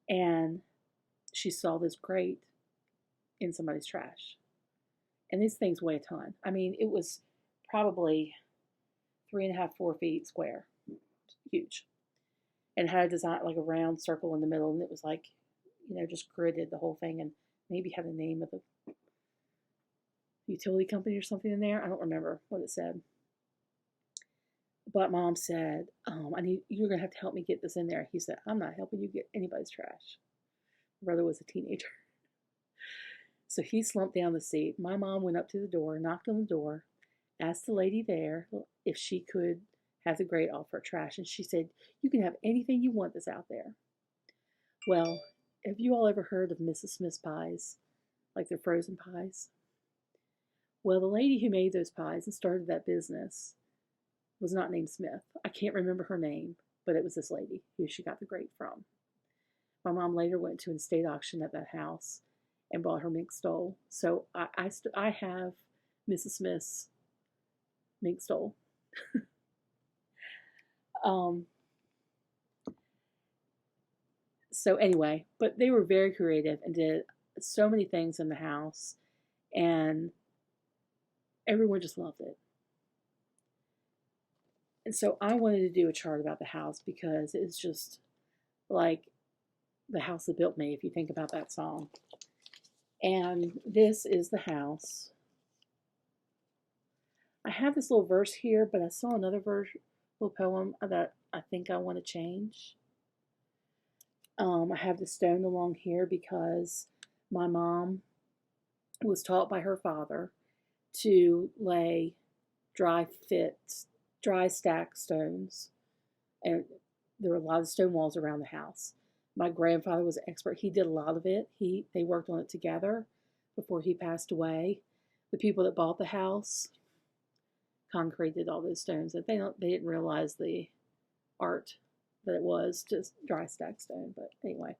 And she saw this grate in somebody's trash. And these things weigh a ton. I mean, it was probably 3.5, 4 feet square. Huge. And had a design, like a round circle in the middle, and it was like, just gridded the whole thing, and maybe had the name of the utility company or something in there. I don't remember what it said. But Mom said, you're going to have to help me get this in there. He said, I'm not helping you get anybody's trash. My brother was a teenager. So he slumped down the seat. My mom went up to the door, knocked on the door, asked the lady there if she could have the grate off her trash, and she said, "You can have anything you want that's out there." Well, have you all ever heard of Mrs. Smith's pies? Like their frozen pies? Well, the lady who made those pies and started that business was not named Smith. I can't remember her name, but it was this lady who she got the grate from. My mom later went to an estate auction at that house and bought her mink stole. So I have Mrs. Smith's mink stole. So anyway, but they were very creative and did so many things in the house, and everyone just loved it. And so I wanted to do a chart about the house because it's just like the house that built me, if you think about that song. And this is the house. I have this little verse here, but I saw another verse, little poem that I think I want to change. I have the stone along here because my mom was taught by her father to lay dry stack stones, and there were a lot of stone walls around the house. My grandfather was an expert. He did a lot of it. They worked on it together before he passed away. The people that bought the house concreted all those stones. They didn't realize the art that it was just dry stack stone. But anyway,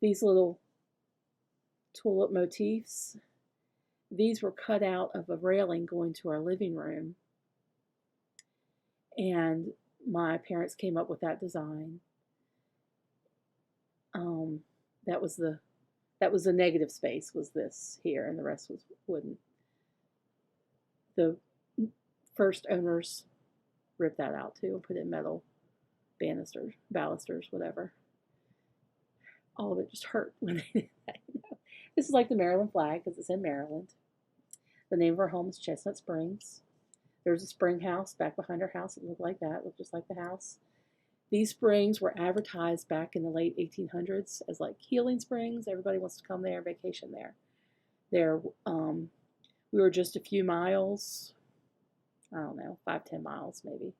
these little tulip motifs, these were cut out of a railing going to our living room, and my parents came up with that design. That was the negative space, was this here, and the rest was wooden. The first owners ripped that out too and put it in metal balusters, whatever. All of it just hurt when they did that. This is like the Maryland flag because it's in Maryland. The name of our home is Chestnut Springs. There's a spring house back behind our house. It looked like that. It looked just like the house. These springs were advertised back in the late 1800s as like healing springs. Everybody wants to come there and vacation there. We were just a few miles, I don't know, 5-10 miles maybe.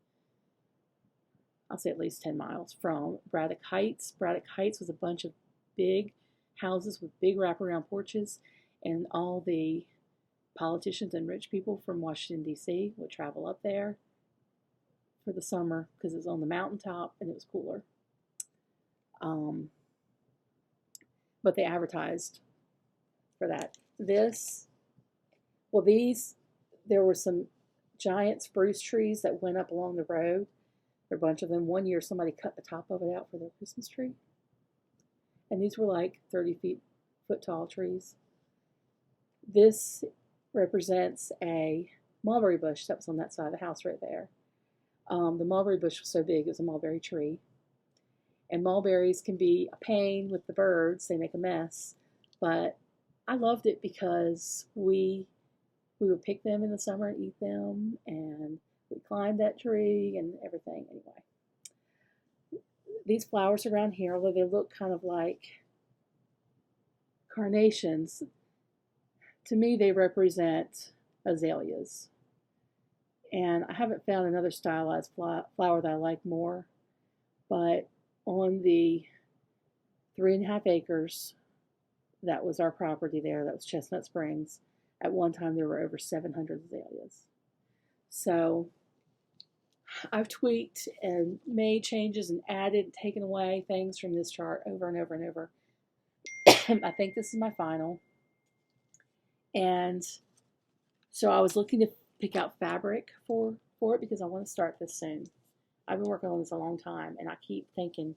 I'll say at least 10 miles from Braddock Heights. Braddock Heights was a bunch of big houses with big wraparound porches, and all the politicians and rich people from Washington, D.C. would travel up there for the summer because it was on the mountaintop and it was cooler. But they advertised for that. There were some giant spruce trees that went up along the road. There were a bunch of them. One year somebody cut the top of it out for their Christmas tree. And these were like 30 foot tall trees. This represents a mulberry bush that was on that side of the house right there. The mulberry bush was so big, it was a mulberry tree. And mulberries can be a pain with the birds. They make a mess. But I loved it because we would pick them in the summer and eat them. And we climbed that tree and everything. Anyway, these flowers around here, although they look kind of like carnations, to me they represent azaleas. And I haven't found another stylized flower that I like more, but on the 3.5 acres that was our property there, that was Chestnut Springs, at one time there were over 700 azaleas. So I've tweaked and made changes and added and taken away things from this chart over and over and over. I think this is my final. And so I was looking to pick out fabric for it because I want to start this soon. I've been working on this a long time, and I keep thinking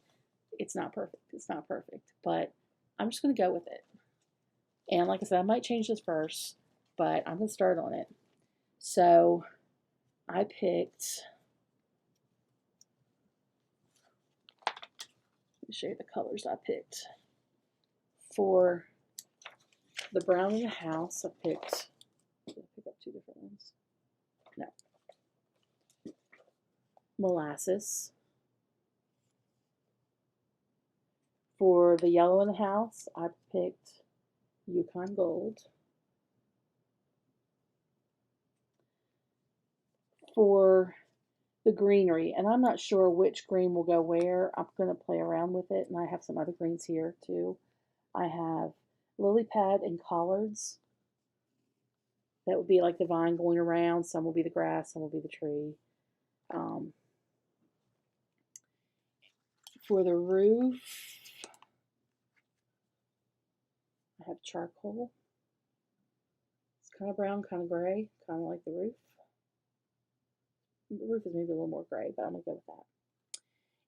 it's not perfect. It's not perfect, but I'm just going to go with it. And like I said, I might change this first, but I'm going to start on it. So I picked, let me show you the colors I picked. For the brown in the house, I picked, did I pick up 2 different ones? No. Molasses. For the yellow in the house, I picked Yukon Gold. for the greenery, and I'm not sure which green will go where. I'm going to play around with it, and I have some other greens here too. I have lily pad and collards. That would be like the vine going around. Some will be the grass, some will be the tree. For the roof, I have charcoal. It's kind of brown, kind of gray, kind of like the roof. The roof is maybe a little more gray, but I'm going to go with that.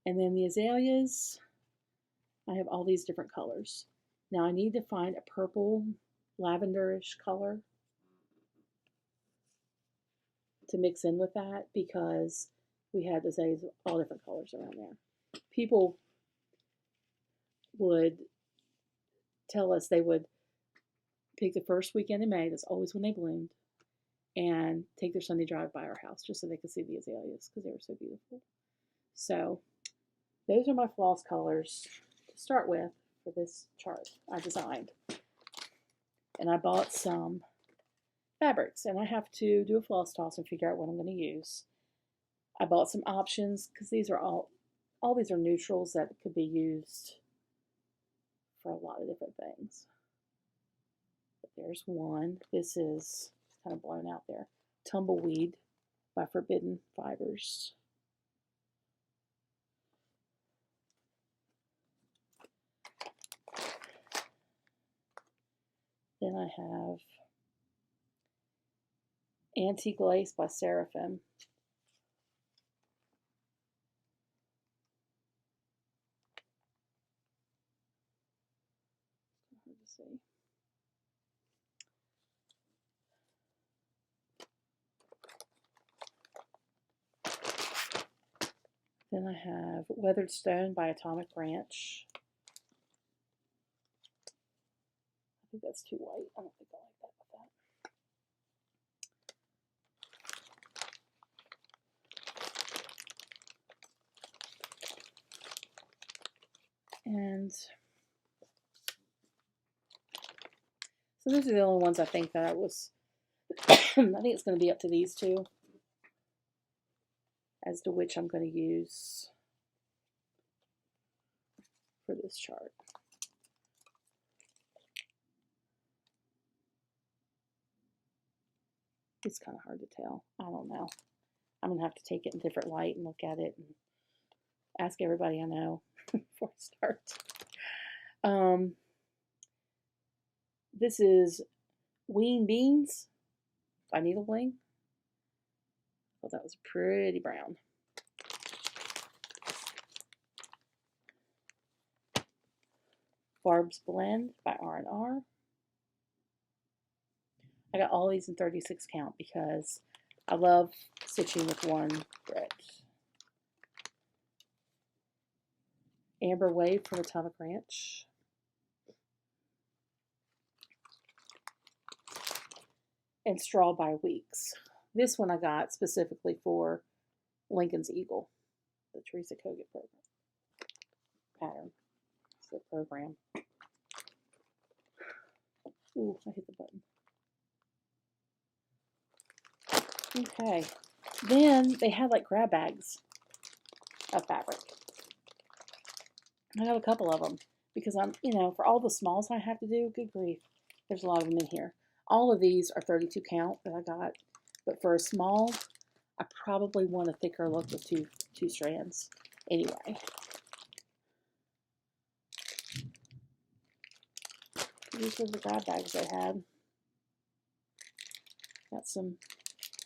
And then the azaleas, I have all these different colors. Now I need to find a purple, lavenderish color to mix in with that because we had azaleas all different colors around there. People would tell us they would pick the first weekend in May, that's always when they bloomed, and take their Sunday drive by our house just so they could see the azaleas because they were so beautiful. So those are my floss colors to start with for this chart I designed. And I bought some fabrics, and I have to do a floss toss and figure out what I'm going to use. I bought some options because these are all these are neutrals that could be used for a lot of different things. But there's one. This is kind of blown out there. Tumbleweed by Forbidden Fibers. Then I have Antique Lace by Seraphim. Hard to see. Then I have Weathered Stone by Atomic Ranch. I think that's too white. I don't think I like that with that. And so those are the only ones I think that I was, I think it's going to be up to these two as to which I'm going to use for this chart. It's kind of hard to tell. I don't know. I'm going to have to take it in different light and look at it and ask everybody I know before I start. This is Ween Beans by Needle Bling. Oh, that was pretty brown. Barb's Blend by R&R. I got all these in 36 count because I love stitching with one thread. Amber Wave from Atomic Ranch. And Straw by Weeks. This one I got specifically for Lincoln's Eagle, the Teresa Kogut program pattern. It's the program. Ooh, I hit the button. Okay. Then they had like grab bags of fabric. I got a couple of them because I'm, for all the smalls I have to do, good grief, there's a lot of them in here. All of these are 32 count that I got, but for a small, I probably want a thicker look with two strands. Anyway, these were the grab bags they had. Got some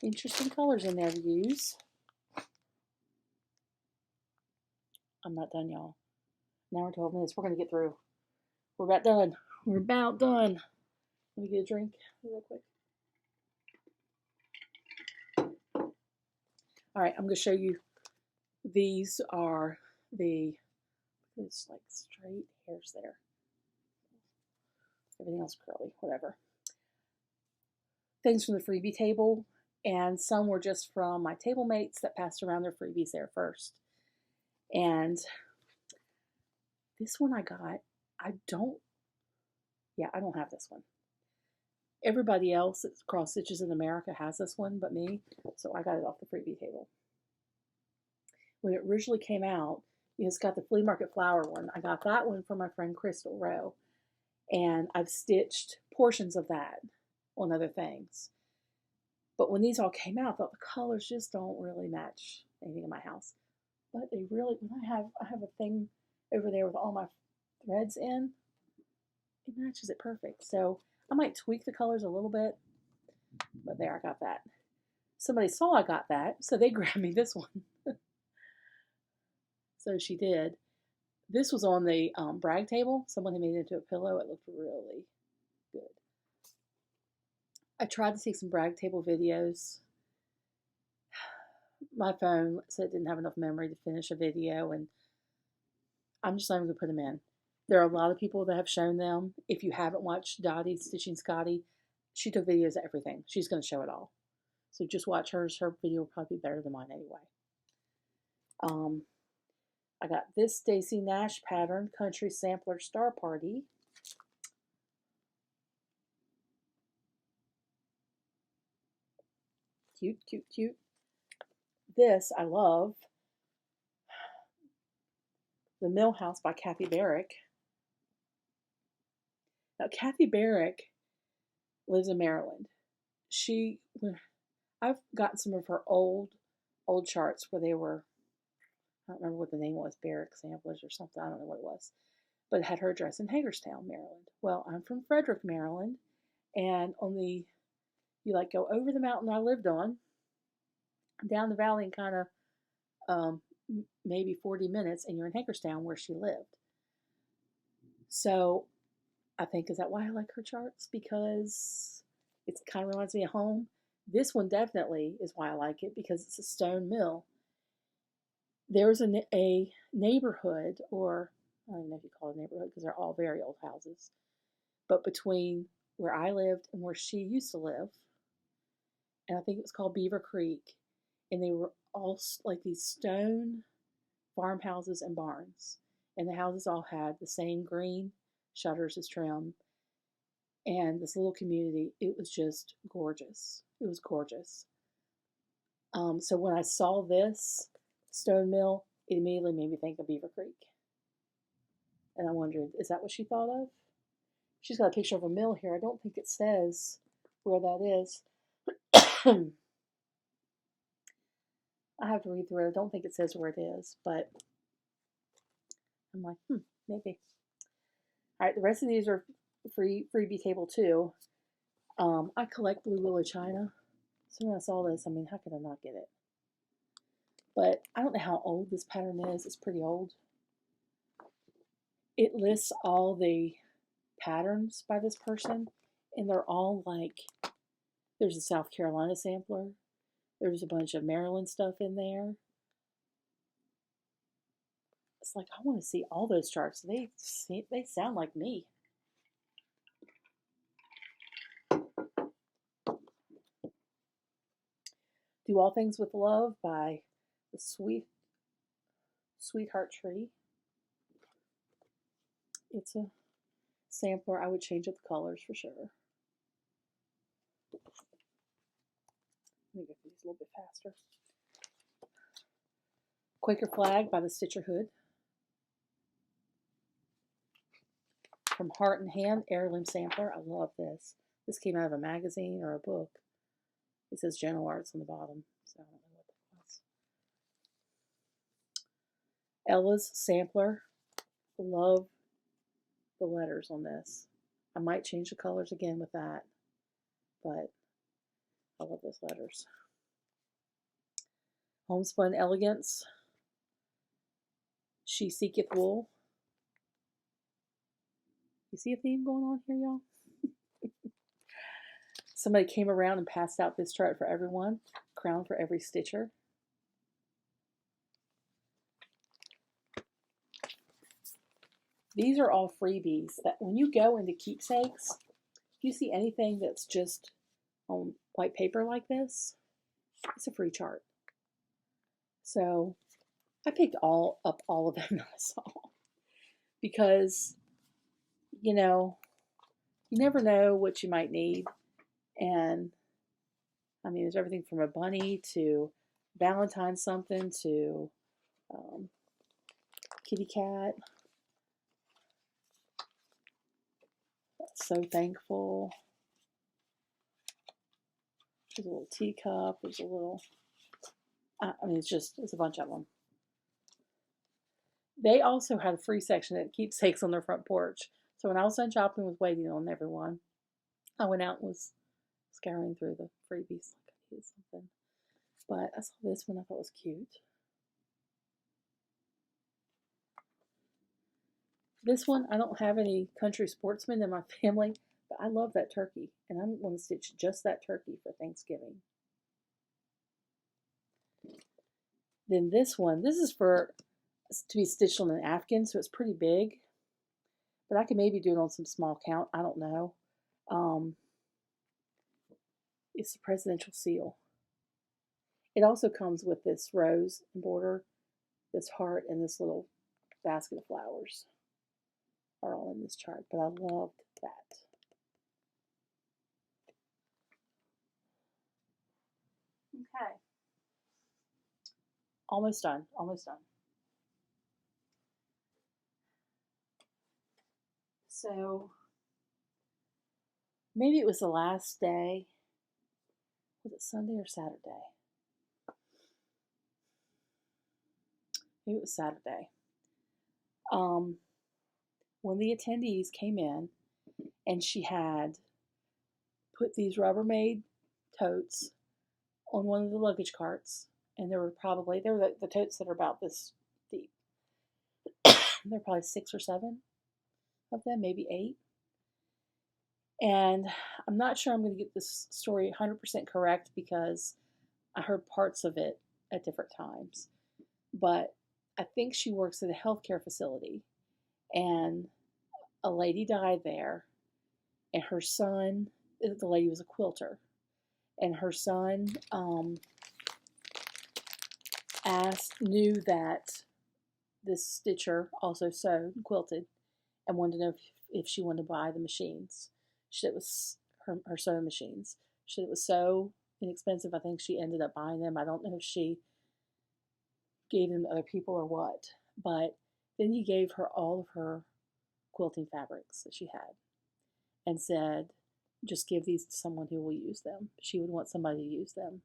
interesting colors in there to use. I'm not done, y'all. Now we're 12 minutes. We're going to get through. We're about done. We're about done. Let me get a drink real quick. All right, I'm going to show you. These are it's like straight hairs there. Everything else curly, whatever. Things from the freebie table, and some were just from my table mates that passed around their freebies there first. And this one I got, I don't have this one. Everybody else that's cross stitches in America has this one but me, so I got it off the freebie table. When it originally came out, it's got the flea market flower one. I got that one from my friend Crystal Rowe, and I've stitched portions of that on other things. But when these all came out, I thought the colors just don't really match anything in my house. But they really, when I have a thing over there with all my threads in, it matches it perfect. So I might tweak the colors a little bit, but there, I got that. Somebody saw I got that, so they grabbed me this one. So she did. This was on the brag table. Someone had made it into a pillow. It looked really good. I tried to take some brag table videos. My phone said it didn't have enough memory to finish a video, and I'm just not even going to put them in. There are a lot of people that have shown them. If you haven't watched Dottie Stitching Scotty, she took videos of everything. She's going to show it all. So just watch hers. Her video will probably be better than mine anyway. I got this Stacey Nash pattern, Country Sampler Star Party. Cute, cute, cute. This I love. The Mill House by Kathy Barrick. Now, Kathy Barrick lives in Maryland. I've gotten some of her old charts where they were, I don't remember what the name was, Barrick Samplers or something, I don't know what it was, but it had her address in Hagerstown, Maryland. Well, I'm from Frederick, Maryland, and you like go over the mountain I lived on, down the valley and kind of maybe 40 minutes, and you're in Hagerstown where she lived. So I think, is that why I like her charts? Because it kind of reminds me of home. This one definitely is why I like it, because it's a stone mill. There's a neighborhood, or I don't even know if you call it a neighborhood because they're all very old houses, but between where I lived and where she used to live, and I think it was called Beaver Creek, and they were all like these stone farmhouses and barns, and the houses all had the same green shutters as trim, and this little community, it was just gorgeous. It was gorgeous. So when I saw this stone mill, it immediately made me think of Beaver Creek. And I wondered, is that what she thought of? She's got a picture of a mill here. I don't think it says where that is. I have to read through it. I don't think it says where it is, but I'm like, maybe. All right, the rest of these are freebie table too. I collect Blue Willow China. So when I saw this, I mean, how could I not get it? But I don't know how old this pattern is. It's pretty old. It lists all the patterns by this person, and they're all like, there's a South Carolina sampler. There's a bunch of Maryland stuff in there. It's like, I want to see all those charts. They sound like me. Do All Things with Love by the Sweetheart Tree. It's a sampler. I would change up the colors for sure. Let me get these a little bit faster. Quaker Flag by the Stitcher Hood. From Heart and Hand, Heirloom Sampler. I love this. This came out of a magazine or a book. It says General Arts on the bottom, so I don't know what that was. Ella's Sampler. Love the letters on this. I might change the colors again with that, but I love those letters. Homespun Elegance. She Seeketh Wool. You see a theme going on here, y'all? Somebody came around and passed out this chart for everyone. Crown for every stitcher. These are all freebies that when you go into keepsakes, if you see anything that's just on white paper like this, it's a free chart. So I picked up all of them that I saw because, you know, you never know what you might need. And I mean, there's everything from a bunny to Valentine's something to kitty cat. So thankful. There's a little teacup. There's a little, I mean, it's a bunch of them. They also had a free section at keepsakes on their front porch. So when I was done shopping with waiting on everyone, I went out and was scouring through the freebies like I needed something. But I saw this one I thought was cute. This one, I don't have any country sportsmen in my family, but I love that turkey. And I'm going to stitch just that turkey for Thanksgiving. Then this one, this is to be stitched on an Afghan, so it's pretty big. But I could maybe do it on some small count. I don't know. It's the presidential seal. It also comes with this rose and border, this heart, and this little basket of flowers are all in this chart. But I loved that. Okay. Almost done. Almost done. So maybe it was the last day. Was it Sunday or Saturday? Maybe it was Saturday. One of the attendees came in and she had put these Rubbermaid totes on one of the luggage carts, and they were the totes that are about this deep. There were probably 6 or 7 of them, maybe 8. And I'm not sure I'm going to get this story 100% correct because I heard parts of it at different times. But I think she works at a healthcare facility, and a lady died there, and her son, the lady was a quilter, and her son knew that this stitcher also sewed and quilted, and wanted to know if she wanted to buy the machines. She said it was her sewing machines. She said it was so inexpensive, I think she ended up buying them. I don't know if she gave them to other people or what, but then he gave her all of her quilting fabrics that she had and said, just give these to someone who will use them. She would want somebody to use them.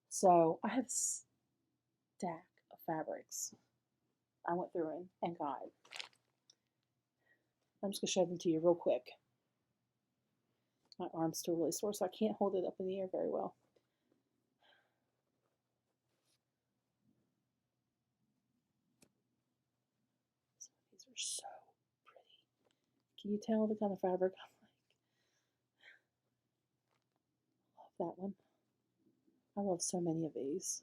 So I have a stack of fabrics I went through and got. I'm just going to show them to you real quick. My arm's still really sore, so I can't hold it up in the air very well. These are so pretty. Can you tell the kind of fabric I like? Love that one. I love so many of these.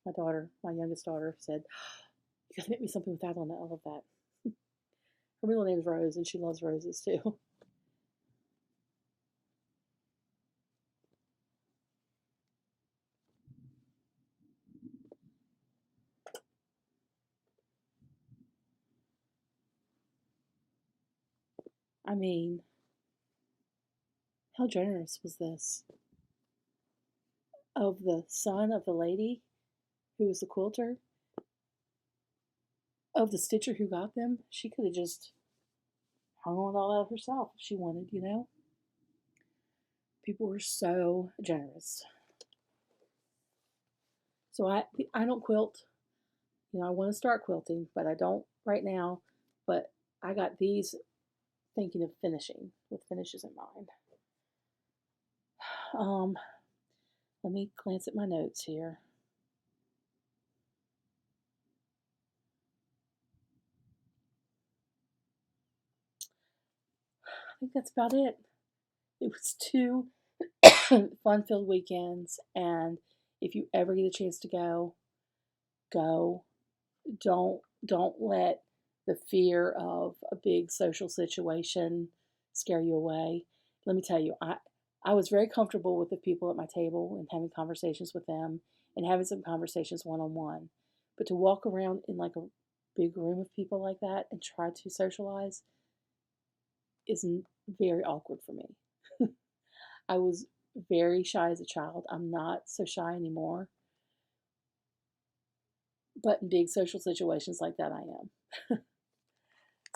My youngest daughter said, you gotta make me something with that on it. I love that. Her middle name is Rose, and she loves roses too. I mean, how generous was this? Of the son of the lady who was the quilter, of the stitcher who got them, she could have just hung on all out herself if she wanted, you know? People were so generous. So I don't quilt. You know, I want to start quilting, but I don't right now. But I got these thinking of finishing, with finishes in mind. Let me glance at my notes here. I think that's about it. It was 2 fun-filled weekends, and if you ever get a chance to go, go. Don't let the fear of a big social situation scare you away. Let me tell you, I was very comfortable with the people at my table and having conversations with them and having some conversations one-on-one. But to walk around in like a big room of people like that and try to socialize is very awkward for me. I was very shy as a child. I'm not so shy anymore. But in big social situations like that, I am.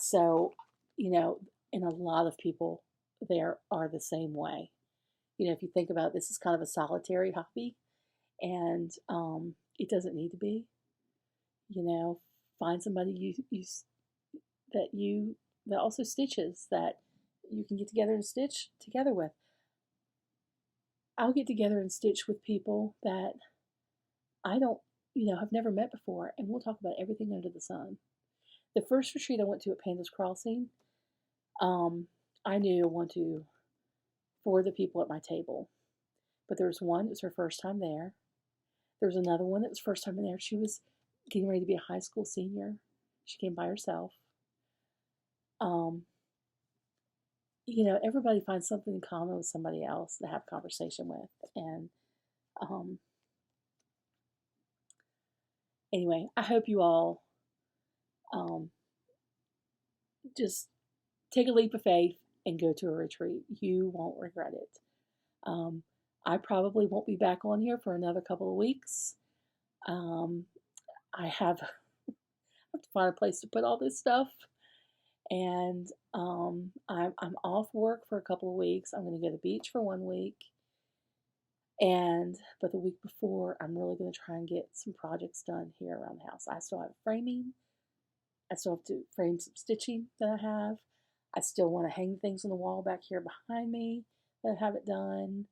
So, and a lot of people there are the same way. If you think about it, this is kind of a solitary hobby, and it doesn't need to be. Find somebody that also stitches, that you can get together and stitch together with. I'll get together and stitch with people that I don't, have never met before, and we'll talk about everything under the sun. The first retreat I went to at Panda's Crossing, I knew four of the people at my table. But there was one, it was her first time there. There was another one that was first time there. She was getting ready to be a high school senior. She came by herself. Everybody finds something in common with somebody else to have conversation with. And anyway, I hope you all just take a leap of faith and go to a retreat. You won't regret it. I probably won't be back on here for another couple of weeks. I have to find a place to put all this stuff. And I'm off work for a couple of weeks. I'm going to go to the beach for 1 week. But the week before, I'm really going to try and get some projects done here around the house. I still have framing. I still have to frame some stitching that I have. I still want to hang things on the wall back here behind me that I haven't done.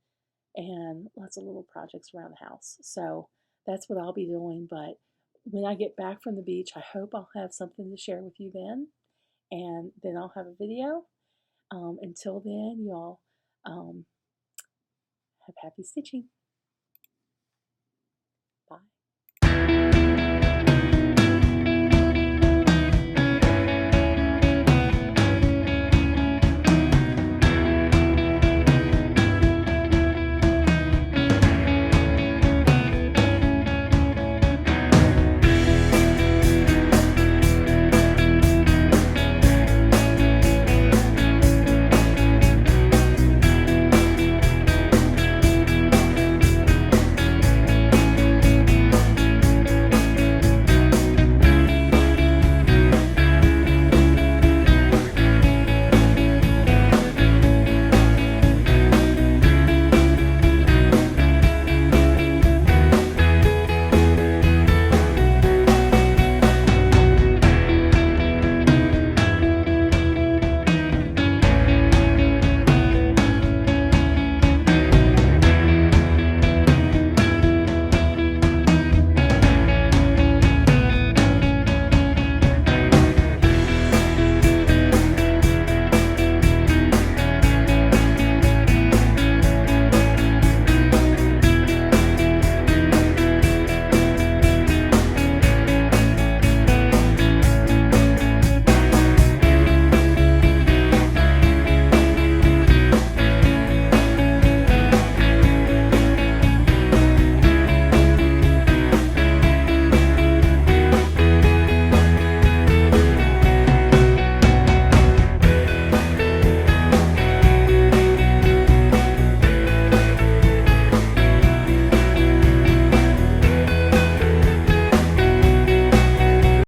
And lots of little projects around the house. So that's what I'll be doing. But when I get back from the beach, I hope I'll have something to share with you then. And then I'll have a video. Until then, y'all have happy stitching. Bye.